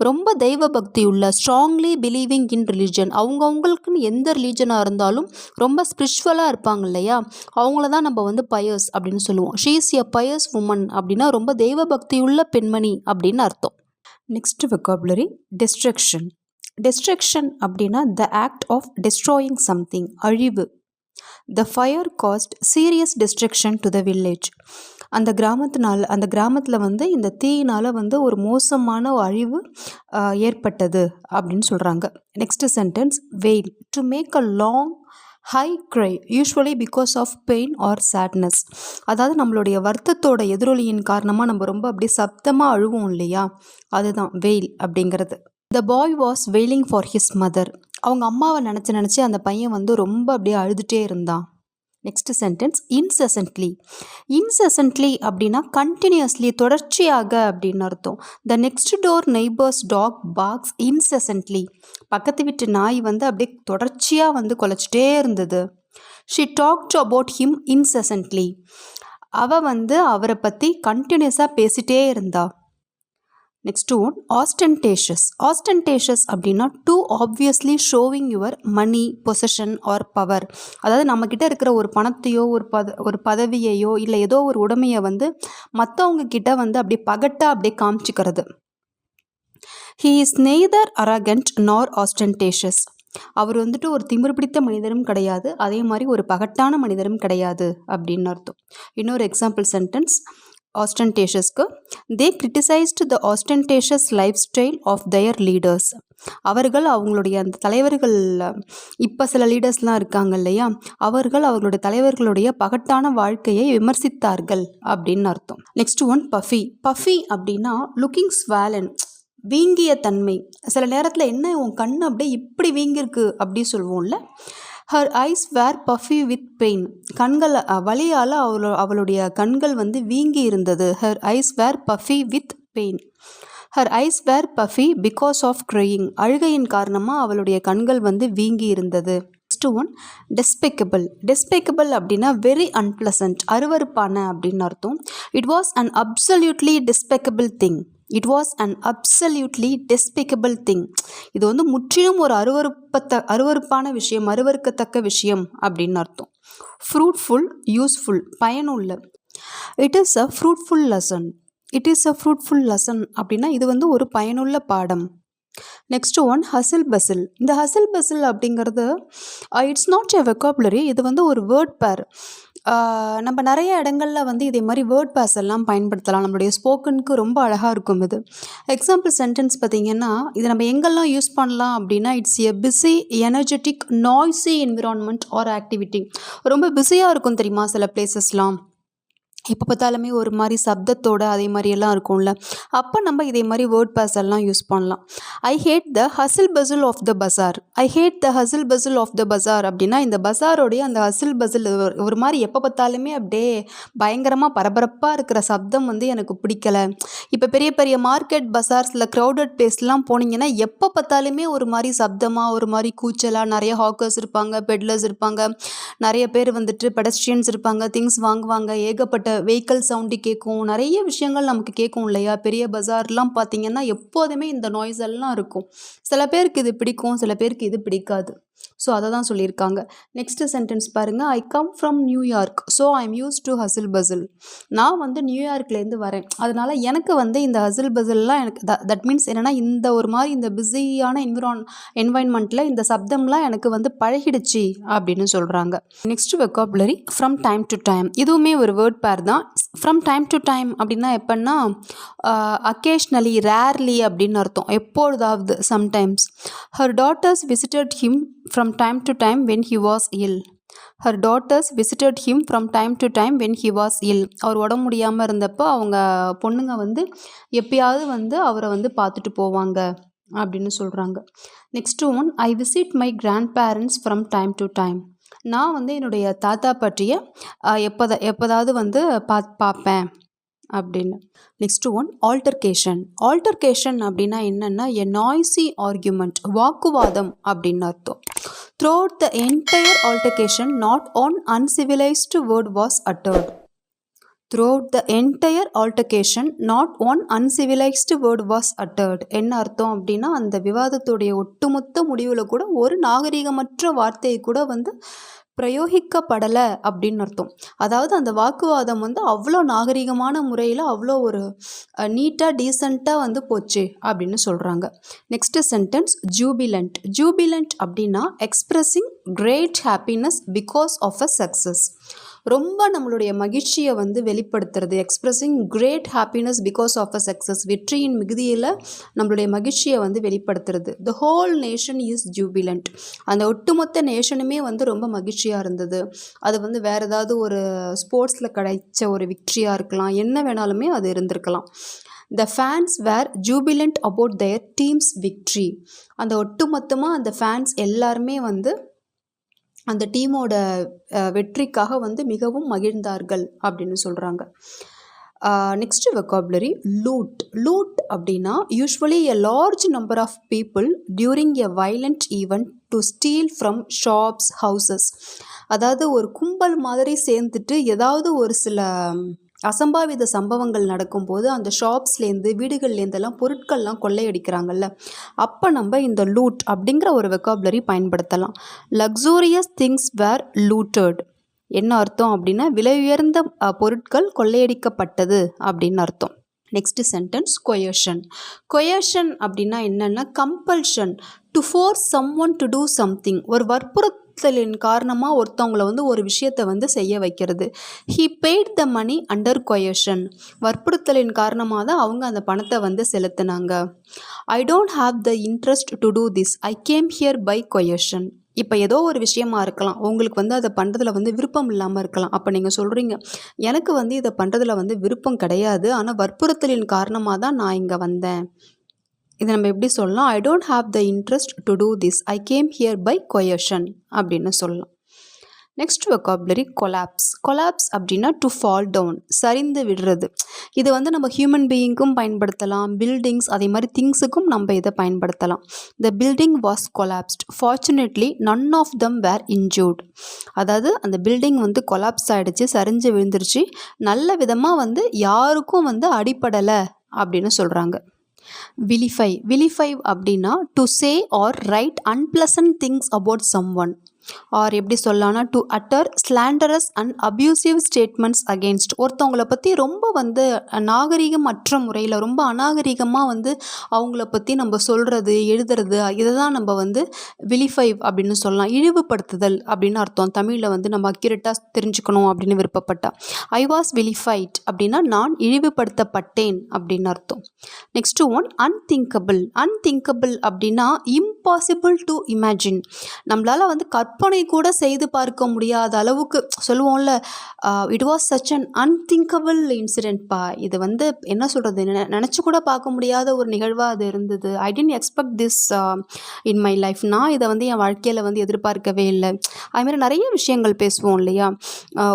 ரொம்ப தெய்வ பக்தி உள்ள, ஸ்ட்ராங்லி பிலீவிங் இன் ரிலிஜன். அவங்கவுங்களுக்குன்னு எந்த ரிலீஜனாக இருந்தாலும் ரொம்ப ஸ்பிரிச்சுவலாக இருப்பாங்க இல்லையா, அவங்கள தான் நம்ம வந்து பயர்ஸ் அப்படின்னு சொல்லுவோம். She is a fierce woman அப்படின்னா ரொம்ப தெய்வ பக்தியுள்ள பெண்மணி அப்படின்னு அர்த்தம். Next vocabulary destruction. டிஸ்ட்ரக்ஷன் அப்படின்னா the act of destroying something, அழிவு. The fire caused serious destruction to the village. அந்த கிராமத்தில் வந்து இந்த தீயினால் வந்து ஒரு மோசமான அழிவு ஏற்பட்டது அப்படின்னு சொல்கிறாங்க. Next sentence wail. To make a long high cry usually because of pain or sadness. அதாவது நம்மளுடைய வருத்தத்தோட எதிரொலியின் காரணமாக நம்ம ரொம்ப அப்படியே சப்தமாக அழுவோம் இல்லையா, அதுதான் வெயில் அப்படிங்கிறது. The boy was wailing for his mother. அவங்க அம்மாவை நினச்சி அந்த பையன் வந்து ரொம்ப அப்படியே அழுதுகிட்டே இருந்தான். Next sentence இன்செசன்ட்லி. இன்செசன்ட்லி அப்படின்னா கண்டினியூஸ்லி, தொடர்ச்சியாக அப்படின்னு அர்த்தம். The next door neighbour's dog barks incessantly. பக்கத்து வீட்டு நாய் வந்து அப்படியே தொடர்ச்சியாக வந்து குலைச்சிட்டே இருந்தது. She talked about him incessantly. அவள் வந்து அவரை பற்றி கண்டினியூஸாக பேசிட்டே இருந்தா. Next one ostentatious. ஆஸ்டன்டேஷியஸ் அப்படின்னா too obviously showing your money, position or power. அதாவது நம்மக்கிட்ட இருக்கிற ஒரு பணத்தையோ ஒரு பதவியையோ இல்லை ஏதோ ஒரு உடைமையை வந்து மற்றவங்க கிட்ட வந்து அப்படியே பகட்டாக அப்படியே காமிச்சிக்கிறது. ஹீ இஸ் நெய்தர் அரகண்ட் நார் ஆஸ்டன்டேஷியஸ். அவர் வந்துட்டு ஒரு திமிர் பிடித்த மனிதரும் கிடையாது, அதே மாதிரி ஒரு பகட்டான மனிதரும் கிடையாது அப்படின்னு அர்த்தம். இன்னொரு எக்ஸாம்பிள் சென்டென்ஸ் ஆஸ்டன்டேஷியஸ்க்கு. They criticised the ostentatious life style of their leaders. அவர்கள் அவங்களுடைய அந்த தலைவர்கள், இப்போ சில லீடர்ஸ்லாம் இருக்காங்க இல்லையா, அவர்களுடைய தலைவர்களுடைய பகட்டான வாழ்க்கையை விமர்சித்தார்கள் அப்படின்னு அர்த்தம். Next one puffy. பஃபி அப்படின்னா லுக்கிங் ஸ்வாலன், வீங்கிய தன்மை. சில நேரத்தில் என்ன உன் கண் அப்படியே இப்படி வீங்கிருக்கு அப்படி சொல்லுவோம்ல. Her eyes were puffy with pain. கண்கள் வலியால் அவளுடைய கண்கள் வந்து வீங்கி இருந்தது. Her eyes were puffy with pain. Her eyes were puffy because of crying. அழுகையின் காரணமாக அவளுடைய கண்கள் வந்து வீங்கி இருந்தது. Next one டெஸ்பெக்கபிள். டெஸ்பெக்கபிள் அப்படின்னா வெரி அன்பிளசன்ட், அருவருப்பான அப்படின்னு அர்த்தம். It was an absolutely despicable thing. It was an absolutely despicable thing. இது வந்து முற்றிலும் ஒரு அருவருப்பான விஷயம், அருவருக்கத்தக்க விஷயம் அப்படின்னு அர்த்தம். ஃப்ரூட்ஃபுல், யூஸ்ஃபுல், பயனுள்ள. It is a fruitful lesson. It is a fruitful lesson அப்படின்னா இது வந்து ஒரு பயனுள்ள பாடம். Next one hustle bustle. இந்த ஹசில் பசில் அப்படிங்கிறது இட்ஸ் நாட் எ வெக்காபுலரி, இது வந்து ஒரு வேர்ட் பேர். நம்ம நிறைய இடங்களில் வந்து இதே மாதிரி வேர்ட் பேர்ஸ் எல்லாம் பயன்படுத்தலாம். நம்மளுடைய ஸ்போக்கனுக்கு ரொம்ப அழகாக இருக்கும் இது. எக்ஸாம்பிள் சென்டென்ஸ் பார்த்திங்கன்னா இது நம்ம எங்கெல்லாம் யூஸ் பண்ணலாம் அப்படின்னா, it's a busy, energetic, noisy environment R activity. ரொம்ப பிஸியாக இருக்கும் தெரியுமா சில பிளேசஸ்லாம், எப்போ பார்த்தாலுமே ஒரு மாதிரி சப்தத்தோட அதே மாதிரியெல்லாம் இருக்கும்ல, அப்போ நம்ம இதே மாதிரி வேர்ட் பேர்ஸ் எல்லாம் யூஸ் பண்ணலாம். I hate the hustle bustle of the bazaar. I hate the hustle bustle of the bazaar அப்படின்னா இந்த பஸாரோடைய அந்த ஹசில் பசில் ஒரு மாதிரி எப்போ பார்த்தாலுமே அப்படியே பயங்கரமாக பரபரப்பாக இருக்கிற சப்தம் வந்து எனக்கு பிடிக்கல. இப்போ பெரிய பெரிய மார்க்கெட் பஸார்ஸில் க்ரௌடட் பிளேஸ்லாம் போனீங்கன்னா எப்போ பார்த்தாலுமே ஒரு மாதிரி சப்தமாக, ஒரு மாதிரி கூச்சலாக, நிறைய ஹாக்கர்ஸ் இருப்பாங்க, பெட்லர்ஸ் இருப்பாங்க, நிறைய பேர் வந்துட்டு பெடஸ்ட்ரியன்ஸ் இருப்பாங்க, திங்ஸ் வாங்குவாங்க, ஏகப்பட்ட வெஹிக்கல் சவுண்டு கேட்கும், நிறைய விஷயங்கள் நமக்கு கேட்கும் இல்லையா. பெரிய பஜார்லாம் பார்த்தீங்கன்னா எப்போதுமே இந்த நாய்ஸ் எல்லாம் இருக்கும். சில பேருக்கு இது பிடிக்கும், சில பேருக்கு இது பிடிக்காது. ஸோ அதை தான் சொல்லியிருக்காங்க. நெக்ஸ்ட் சென்டென்ஸ் பாருங்கள். I come from New York so I am used to hustle bustle. நான் வந்து நியூயார்க்லேருந்து வரேன், அதனால் எனக்கு வந்து இந்த ஹசில் பசில்லாம் எனக்கு தட் மீன்ஸ் என்னென்னா இந்த ஒரு மாதிரி இந்த பிஸியான என்வாயன்மெண்ட்டில் இந்த சப்தம்லாம் எனக்கு வந்து பழகிடுச்சு அப்படின்னு சொல்கிறாங்க. Next vocabulary from time to time. இதுவுமே ஒரு வேர்ட் பேர் தான். ஃப்ரம் டைம் டு டைம் அப்படின்னா எப்படின்னா அக்கேஷ்னலி, ரேர்லி அப்படின்னு அர்த்தம், எப்பொழுதாவது, sometimes. Her daughters visited him from time to time when he was ill. Her daughters visited him from time to time when he was ill. அவர் உடம்பு முடியாமல் இருந்தப்போ அவங்க பொண்ணுங்க வந்து எப்பயாவது வந்து அவரை வந்து பார்த்துட்டு போவாங்க அப்படின்னு சொல்கிறாங்க. Next one I visit my grand parents from time to time. நான் வந்து என்னுடைய தாத்தா பற்றிய எப்போதாவது வந்து பார்ப்பேன் அப்படின்னு. Next one ஆல்டர்கேஷன். ஆல்டர்கேஷன் அப்படின்னா என்னென்னா எ நாய்ஸி ஆர்குமெண்ட், வாக்குவாதம் அப்படின்னு அர்த்தம். Throughout the entire altercation, not one uncivilized word was uttered. Throughout the entire altercation, not one uncivilized word was uttered. என்ன அர்த்தம் அப்படின்னா அந்த விவாதத்துடைய ஒட்டுமொத்த முடிவில் கூட ஒரு நாகரிகமற்ற வார்த்தையை கூட வந்து பிரயோகிக்கப்படலை அப்படின்னு அர்த்தம். அதாவது அந்த வாக்குவாதம் வந்து அவ்வளோ நாகரிகமான முறையில் அவ்வளோ ஒரு நீட்டாக டீசெண்டாக வந்து போச்சு அப்படின்னு சொல்கிறாங்க. Next sentence jubilant. ஜூபிலண்ட் அப்படின்னா expressing great happiness because of a success. ரொம்ப நம்மளுடைய மகிழ்ச்சியை வந்து வெளிப்படுத்துறது. Expressing great happiness because of a success, வெற்றியின் மிகுதியில் நம்மளுடைய மகிழ்ச்சியை வந்து வெளிப்படுத்துறது. The whole nation is jubilant. அந்த ஒட்டுமொத்த நேஷனுமே வந்து ரொம்ப மகிழ்ச்சியாக இருந்தது. அது வந்து வேறு ஏதாவது ஒரு ஸ்போர்ட்ஸில் கிடைச்ச ஒரு விக்ட்ரியாக இருக்கலாம், என்ன வேணாலுமே அது இருந்திருக்கலாம். The fans were jubilant about their team's victory. அந்த ஒட்டுமொத்தமாக அந்த ஃபேன்ஸ் எல்லாருமே வந்து அந்த டீமோட வெற்றிக்காக வந்து மிகவும் மகிழ்ந்தார்கள் அப்படின்னு சொல்கிறாங்க. Next vocabulary loot. லூட் அப்படின்னா usually a large number of people during a violent event to steal from shops houses. அதாவது ஒரு கும்பல் மாதிரி சேர்ந்துட்டு ஏதாவது ஒரு சில அசம்பாவித சம்பவங்கள் நடக்கும்போது அந்த ஷாப்ஸ்லேருந்து வீடுகள்லேருந்தெல்லாம் பொருட்கள்லாம் கொள்ளையடிக்கிறாங்கல்ல, அப்போ நம்ம இந்த லூட் அப்படிங்கிற ஒரு வெக்காபுலரி பயன்படுத்தலாம். Luxurious things where looted. என்ன அர்த்தம் அப்படின்னா விலை உயர்ந்த பொருட்கள் கொள்ளையடிக்கப்பட்டது அப்படின்னு அர்த்தம். Next sentence coercion. கொயர்ஷன் அப்படின்னா என்னென்னா compulsion, to force someone to do something. ஒரு வற்புறுத்தலின் காரணமாக ஒருத்தவங்களை வந்து ஒரு விஷயத்தை வந்து செய்ய வைக்கிறது. He paid the money under coercion. வற்புறுத்தலின் காரணமாக தான் அவங்க அந்த பணத்தை வந்து செலுத்தினாங்க. I don't have the interest to do this, I came here by coercion. இப்போ ஏதோ ஒரு விஷயமா இருக்கலாம், உங்களுக்கு வந்து அதை பண்ணுறதுல வந்து விருப்பம் இல்லாமல் இருக்கலாம். அப்போ நீங்கள் சொல்கிறீங்க எனக்கு வந்து இதை பண்ணுறதுல வந்து விருப்பம் கிடையாது, ஆனால் வற்புறுத்தலின் காரணமாக தான் நான் இங்கே வந்தேன். இதை நம்ம எப்படி சொல்லலாம்? I don't have the interest to do this, I came here by coercion அப்படின்னு சொல்லலாம். Next vocabulary collapse. கொலாப்ஸ் அப்படின்னா டு ஃபால் டவுன், சரிந்து விடுறது. இது வந்து நம்ம ஹியூமன் பீயிங்க்கும் பயன்படுத்தலாம், பில்டிங்ஸ் அதே மாதிரி திங்ஸுக்கும் நம்ம இதை பயன்படுத்தலாம். The building was collapsed, fortunately none of them were injured. அதாவது அந்த பில்டிங் வந்து கொலாப்ஸ் ஆகிடுச்சு, சரிஞ்சு விழுந்துருச்சு, நல்ல விதமாக வந்து யாருக்கும் வந்து அடிப்படலை அப்படின்னு சொல்கிறாங்க. விலிஃபை. விலிஃபை அப்படின்னா to say or write unpleasant things about someone. Or எப்படி சொல்லலாம்னா to utter slanderous and abusive statements against. ஒருத்தவங்களை பற்றி ரொம்ப வந்து நாகரிகமற்ற முறையில் ரொம்ப அநாகரிகமாக வந்து அவங்கள பற்றி நம்ம சொல்கிறது எழுதுறது, இதை தான் நம்ம வந்து விலிஃபை அப்படின்னு சொல்லலாம். இழிவுபடுத்துதல் அப்படின்னு அர்த்தம். தமிழில் வந்து நம்ம அக்யூரேட்டாக தெரிஞ்சுக்கணும் அப்படின்னு விருப்பப்பட்டா. ஐ வாஸ் விலிஃபைட் அப்படின்னா நான் இழிவுபடுத்தப்பட்டேன் அப்படின்னு அர்த்தம். Next one unthinkable. அன்திங்கபிள் அப்படின்னா இம்பாசிபிள் டு இமேஜின். நம்மளால் வந்து கற்பனை கூட செய்து பார்க்க முடியாத அளவுக்கு சொல்லுவோம்ல, it was such an unthinkable இன்சிடென்ட்பா. இது வந்து என்ன சொல்கிறது, நினச்சி கூட பார்க்க முடியாத ஒரு நிகழ்வாக அது இருந்தது. I didn't expect this in my life. நான் இதை வந்து என் வாழ்க்கையில் வந்து எதிர்பார்க்கவே இல்லை. அதுமாதிரி நிறைய விஷயங்கள் பேசுவோம் இல்லையா.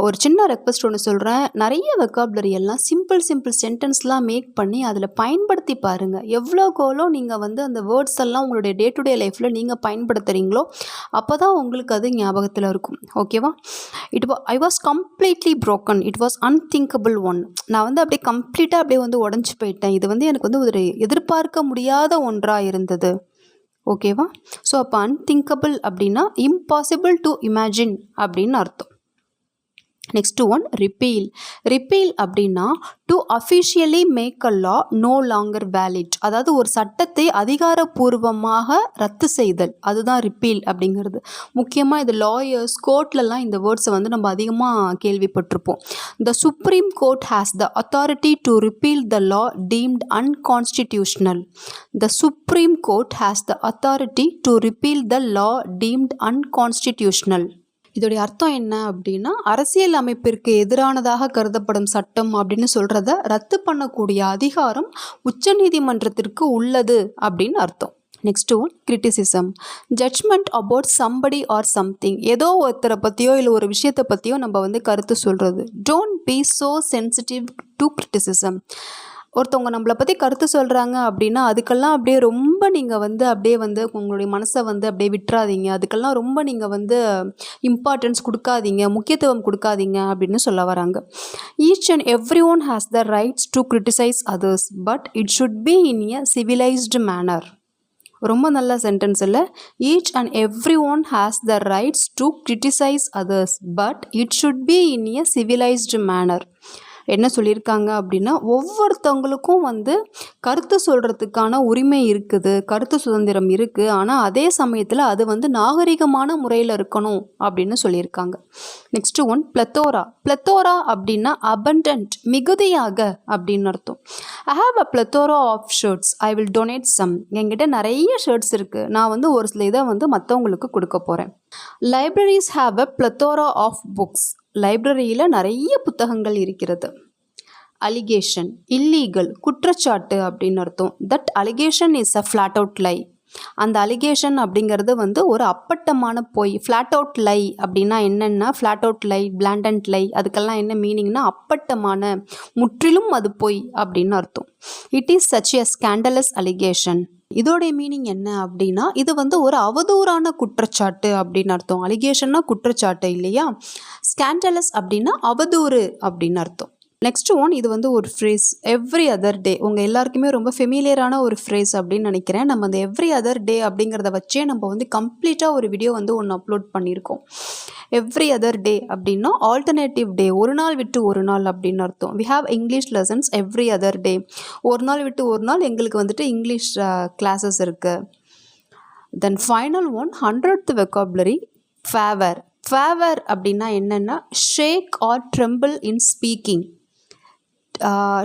ஒரு சின்ன ரெக்வஸ்ட் ஒன்று சொல்கிறேன், நிறைய வெக்காபுலரி எல்லாம் சிம்பிள் சென்டென்ஸ்லாம் மேக் பண்ணி அதில் பயன்படுத்தி பாருங்கள். எவ்வளோக்கோலோ நீங்கள் வந்து அந்த வேர்ட்ஸ் எல்லாம் உங்களுடைய டே டு டே லைஃப்பில் நீங்கள் பயன்படுத்துகிறீங்களோ அப்போ தான் உங்களுக்கு அது ஞாபகத்தில் இருக்கும். ஓகேவா. I was completely broken, it was unthinkable one. நான் வந்து அப்படியே கம்ப்ளீட்டாக அப்படியே வந்து உடஞ்சி போயிட்டேன். இது வந்து எனக்கு வந்து ஒரு எதிர்பார்க்க முடியாத ஒன்றாக இருந்தது. ஓகேவா. ஸோ அப்போ அன்திங்கபிள் அப்படின்னா இம்பாசிபிள் டு இமேஜின் அப்படின்னு அர்த்தம். Next one repeal. ரிப்பீல் அப்படின்னா to officially make a law no longer valid. அதாவது ஒரு சட்டத்தை அதிகாரப்பூர்வமாக ரத்து செய்தல், அதுதான் ரிப்பீல் அப்படிங்கிறது. முக்கியமாக இது லாயர்ஸ் கோர்ட்லலாம் இந்த வேர்ட்ஸை வந்து நம்ம அதிகமாக கேள்விப்பட்டிருப்போம். The supreme court has the authority to repeal the law deemed unconstitutional. The supreme court has the authority to repeal the law deemed unconstitutional. இதோடைய அர்த்தம் என்ன அப்படின்னா அரசியல் அமைப்பிற்கு எதிரானதாக கருதப்படும் சட்டம் அப்படின்னு சொல்கிறத ரத்து பண்ணக்கூடிய அதிகாரம் உச்சநீதிமன்றத்திற்கு உள்ளது அப்படின்னு அர்த்தம். Next one criticism. Judgement about somebody or something. ஏதோ ஒருத்தரை பற்றியோ இல்லை ஒரு விஷயத்தை பற்றியோ நம்ம வந்து கருத்து சொல்கிறது. Don't be so sensitive to criticism. ஒருத்தவங்க நம்மளை பற்றி கருத்து சொல்கிறாங்க அப்படின்னா அதுக்கெல்லாம் அப்படியே ரொம்ப நீங்கள் வந்து அப்படியே வந்து உங்களுடைய மனசை வந்து அப்படியே விட்டுறாதீங்க. அதுக்கெல்லாம் ரொம்ப நீங்கள் வந்து இம்பார்ட்டன்ஸ் கொடுக்காதீங்க, முக்கியத்துவம் கொடுக்காதீங்க அப்படின்னு சொல்ல வராங்க. Each and every one has the rights to criticise others but it should be in a civilised manner. ரொம்ப நல்ல சென்டென்ஸ் இல்லை. Each and every one has the rights to criticise others but it should be in a civilised manner. என்ன சொல்லியிருக்காங்க அப்படின்னா ஒவ்வொருத்தவங்களுக்கும் வந்து கருத்து சொல்கிறதுக்கான உரிமை இருக்குது, கருத்து சுதந்திரம் இருக்குது. ஆனால் அதே சமயத்தில் அது வந்து நாகரிகமான முறையில் இருக்கணும் அப்படின்னு சொல்லியிருக்காங்க. Next one plethora. பிளத்தோரா அப்படின்னா அபண்டன்ட், மிகுதியாக அப்படின்னு அர்த்தம். I have a plethora of shirts, I will donate some. என்கிட்ட நிறைய ஷர்ட்ஸ் இருக்குது, நான் வந்து ஒரு சில இதை வந்து மற்றவங்களுக்கு கொடுக்க போகிறேன். Libraries have a plethora of books. லைப்ரரியில் நிறைய புத்தகங்கள் இருக்கிறது. அலிகேஷன் இல்லீகல், குற்றச்சாட்டு அப்படின்னு அர்த்தம். That allegation is a flat out lie. அந்த அலிகேஷன் அப்படிங்கிறது வந்து ஒரு அப்பட்டமான பொய். ஃப்ளாட் அவுட் லை அப்படின்னா என்னென்னா, ஃப்ளாட் அவுட் லை, பிளாண்டன்ட் லை, அதுக்கெல்லாம் என்ன மீனிங்னா அப்பட்டமான, முற்றிலும் அது பொய் அப்படின்னு அர்த்தம். It is such a scandalous allegation. இதோடைய மீனிங் என்ன அப்படின்னா, இது வந்து ஒரு அவதூறான குற்றச்சாட்டு அப்படின்னு அர்த்தம். அலிகேஷன்னா குற்றச்சாட்டு இல்லையா? ஸ்கேண்டலஸ் அப்படின்னா அவதூறு அப்படின்னு அர்த்தம். நெக்ஸ்ட் ஒன், இது வந்து ஒரு ஃப்ரேஸ், எவ்ரி அதர் டே. உங்கள் எல்லாருக்குமே ரொம்ப ஃபெமிலியரான ஒரு ஃப்ரேஸ் அப்படின்னு நினைக்கிறேன். நம்ம அந்த எவ்ரி அதர் டே அப்படிங்கிறத வச்சே நம்ம வந்து கம்ப்ளீட்டாக ஒரு வீடியோ வந்து ஒன்று அப்லோட் பண்ணியிருக்கோம். எவ்ரி அதர் டே அப்படின்னா ஆல்டர்னேட்டிவ் டே, ஒரு நாள் விட்டு ஒரு நாள் அப்படின்னு அர்த்தம். We have English lessons every other day. ஒரு நாள் விட்டு ஒரு நாள் எங்களுக்கு வந்துட்டு இங்கிலீஷ் கிளாஸஸ் இருக்குது. Then final one, 100th vocabulary, favour. Favour அப்படின்னா என்னென்னா shake or tremble in speaking,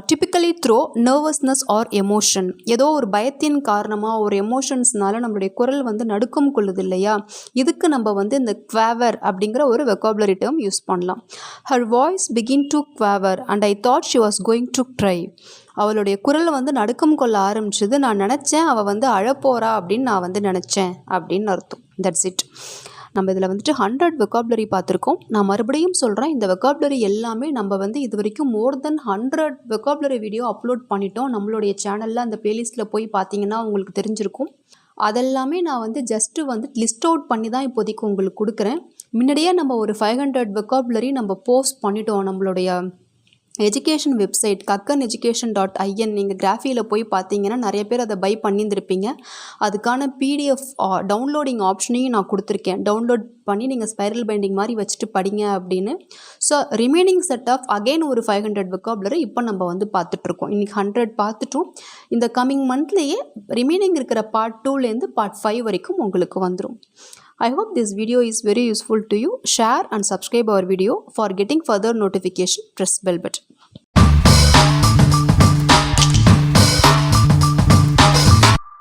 typically through nervousness or emotion. ஏதோ ஒரு பயத்தின் காரணமாக, ஒரு எமோஷன்ஸ்னால நம்மளுடைய குரல் வந்து நடுக்கம் கொள்ளுது இல்லையா? இதுக்கு நம்ம வந்து இந்த குவாவர் அப்படிங்கிற ஒரு வெக்காபுலரி டேர்ம் யூஸ் பண்ணலாம். Her voice begin to quaver and I thought she was going to cry. அவளுடைய குரல் வந்து நடுக்கம் கொள்ள ஆரம்பிச்சது, நான் நினச்சேன் அவள் வந்து அழப்போறா அப்படின்னு நான் வந்து நினச்சேன் அப்படின்னு அர்த்தம். That's it. நம்ம இதில் வந்துட்டு 100 வெக்காபுலரி பார்த்துருக்கோம். நான் மறுபடியும் சொல்கிறேன், இந்த வெக்காபுலரி எல்லாமே நம்ம வந்து இது வரைக்கும் மோர் தென் 100 வெக்காபுலரி வீடியோ அப்லோட் பண்ணிட்டோம். நம்மளுடைய சேனலில் அந்த பிளேலிஸ்ட்டில் போய் பார்த்தீங்கன்னா உங்களுக்கு தெரிஞ்சிருக்கும். அதெல்லாமே நான் வந்து ஜஸ்ட்டு வந்து லிஸ்ட் அவுட் பண்ணி தான் இப்போதைக்கு உங்களுக்கு கொடுக்குறேன். முன்னாடியே நம்ம ஒரு 500 வெக்காபுலரி நம்ம போஸ்ட் பண்ணிட்டோம் நம்மளுடைய எஜுகேஷன் வெப்சைட் kakkan.education.in. நீங்கள் கிராஃபியில் போய் பார்த்தீங்கன்னா நிறைய பேர் அதை பை பண்ணியிருந்திருப்பீங்க. அதுக்கான பிடிஎஃப் டவுன்லோடிங் ஆப்ஷனையும் நான் கொடுத்துருக்கேன். டவுன்லோட் பண்ணி நீங்கள் ஸ்பைரல் பைண்டிங் மாதிரி வச்சுட்டு படிங்க அப்படின்னு. So remaining set of again ஒரு 500 வெக்காபுலரி இப்போ நம்ம வந்து பார்த்துட்ருக்கோம். இன்றைக்கி 100 பார்த்துட்டோம். இந்த கம்மிங் மந்த்லேயே ரிமைனிங் இருக்கிற பார்ட் 2லேருந்து பார்ட் 5 வரைக்கும் உங்களுக்கு வந்துடும். I hope this video is very useful to you. Share and subscribe our video. For getting further notification, press bell button.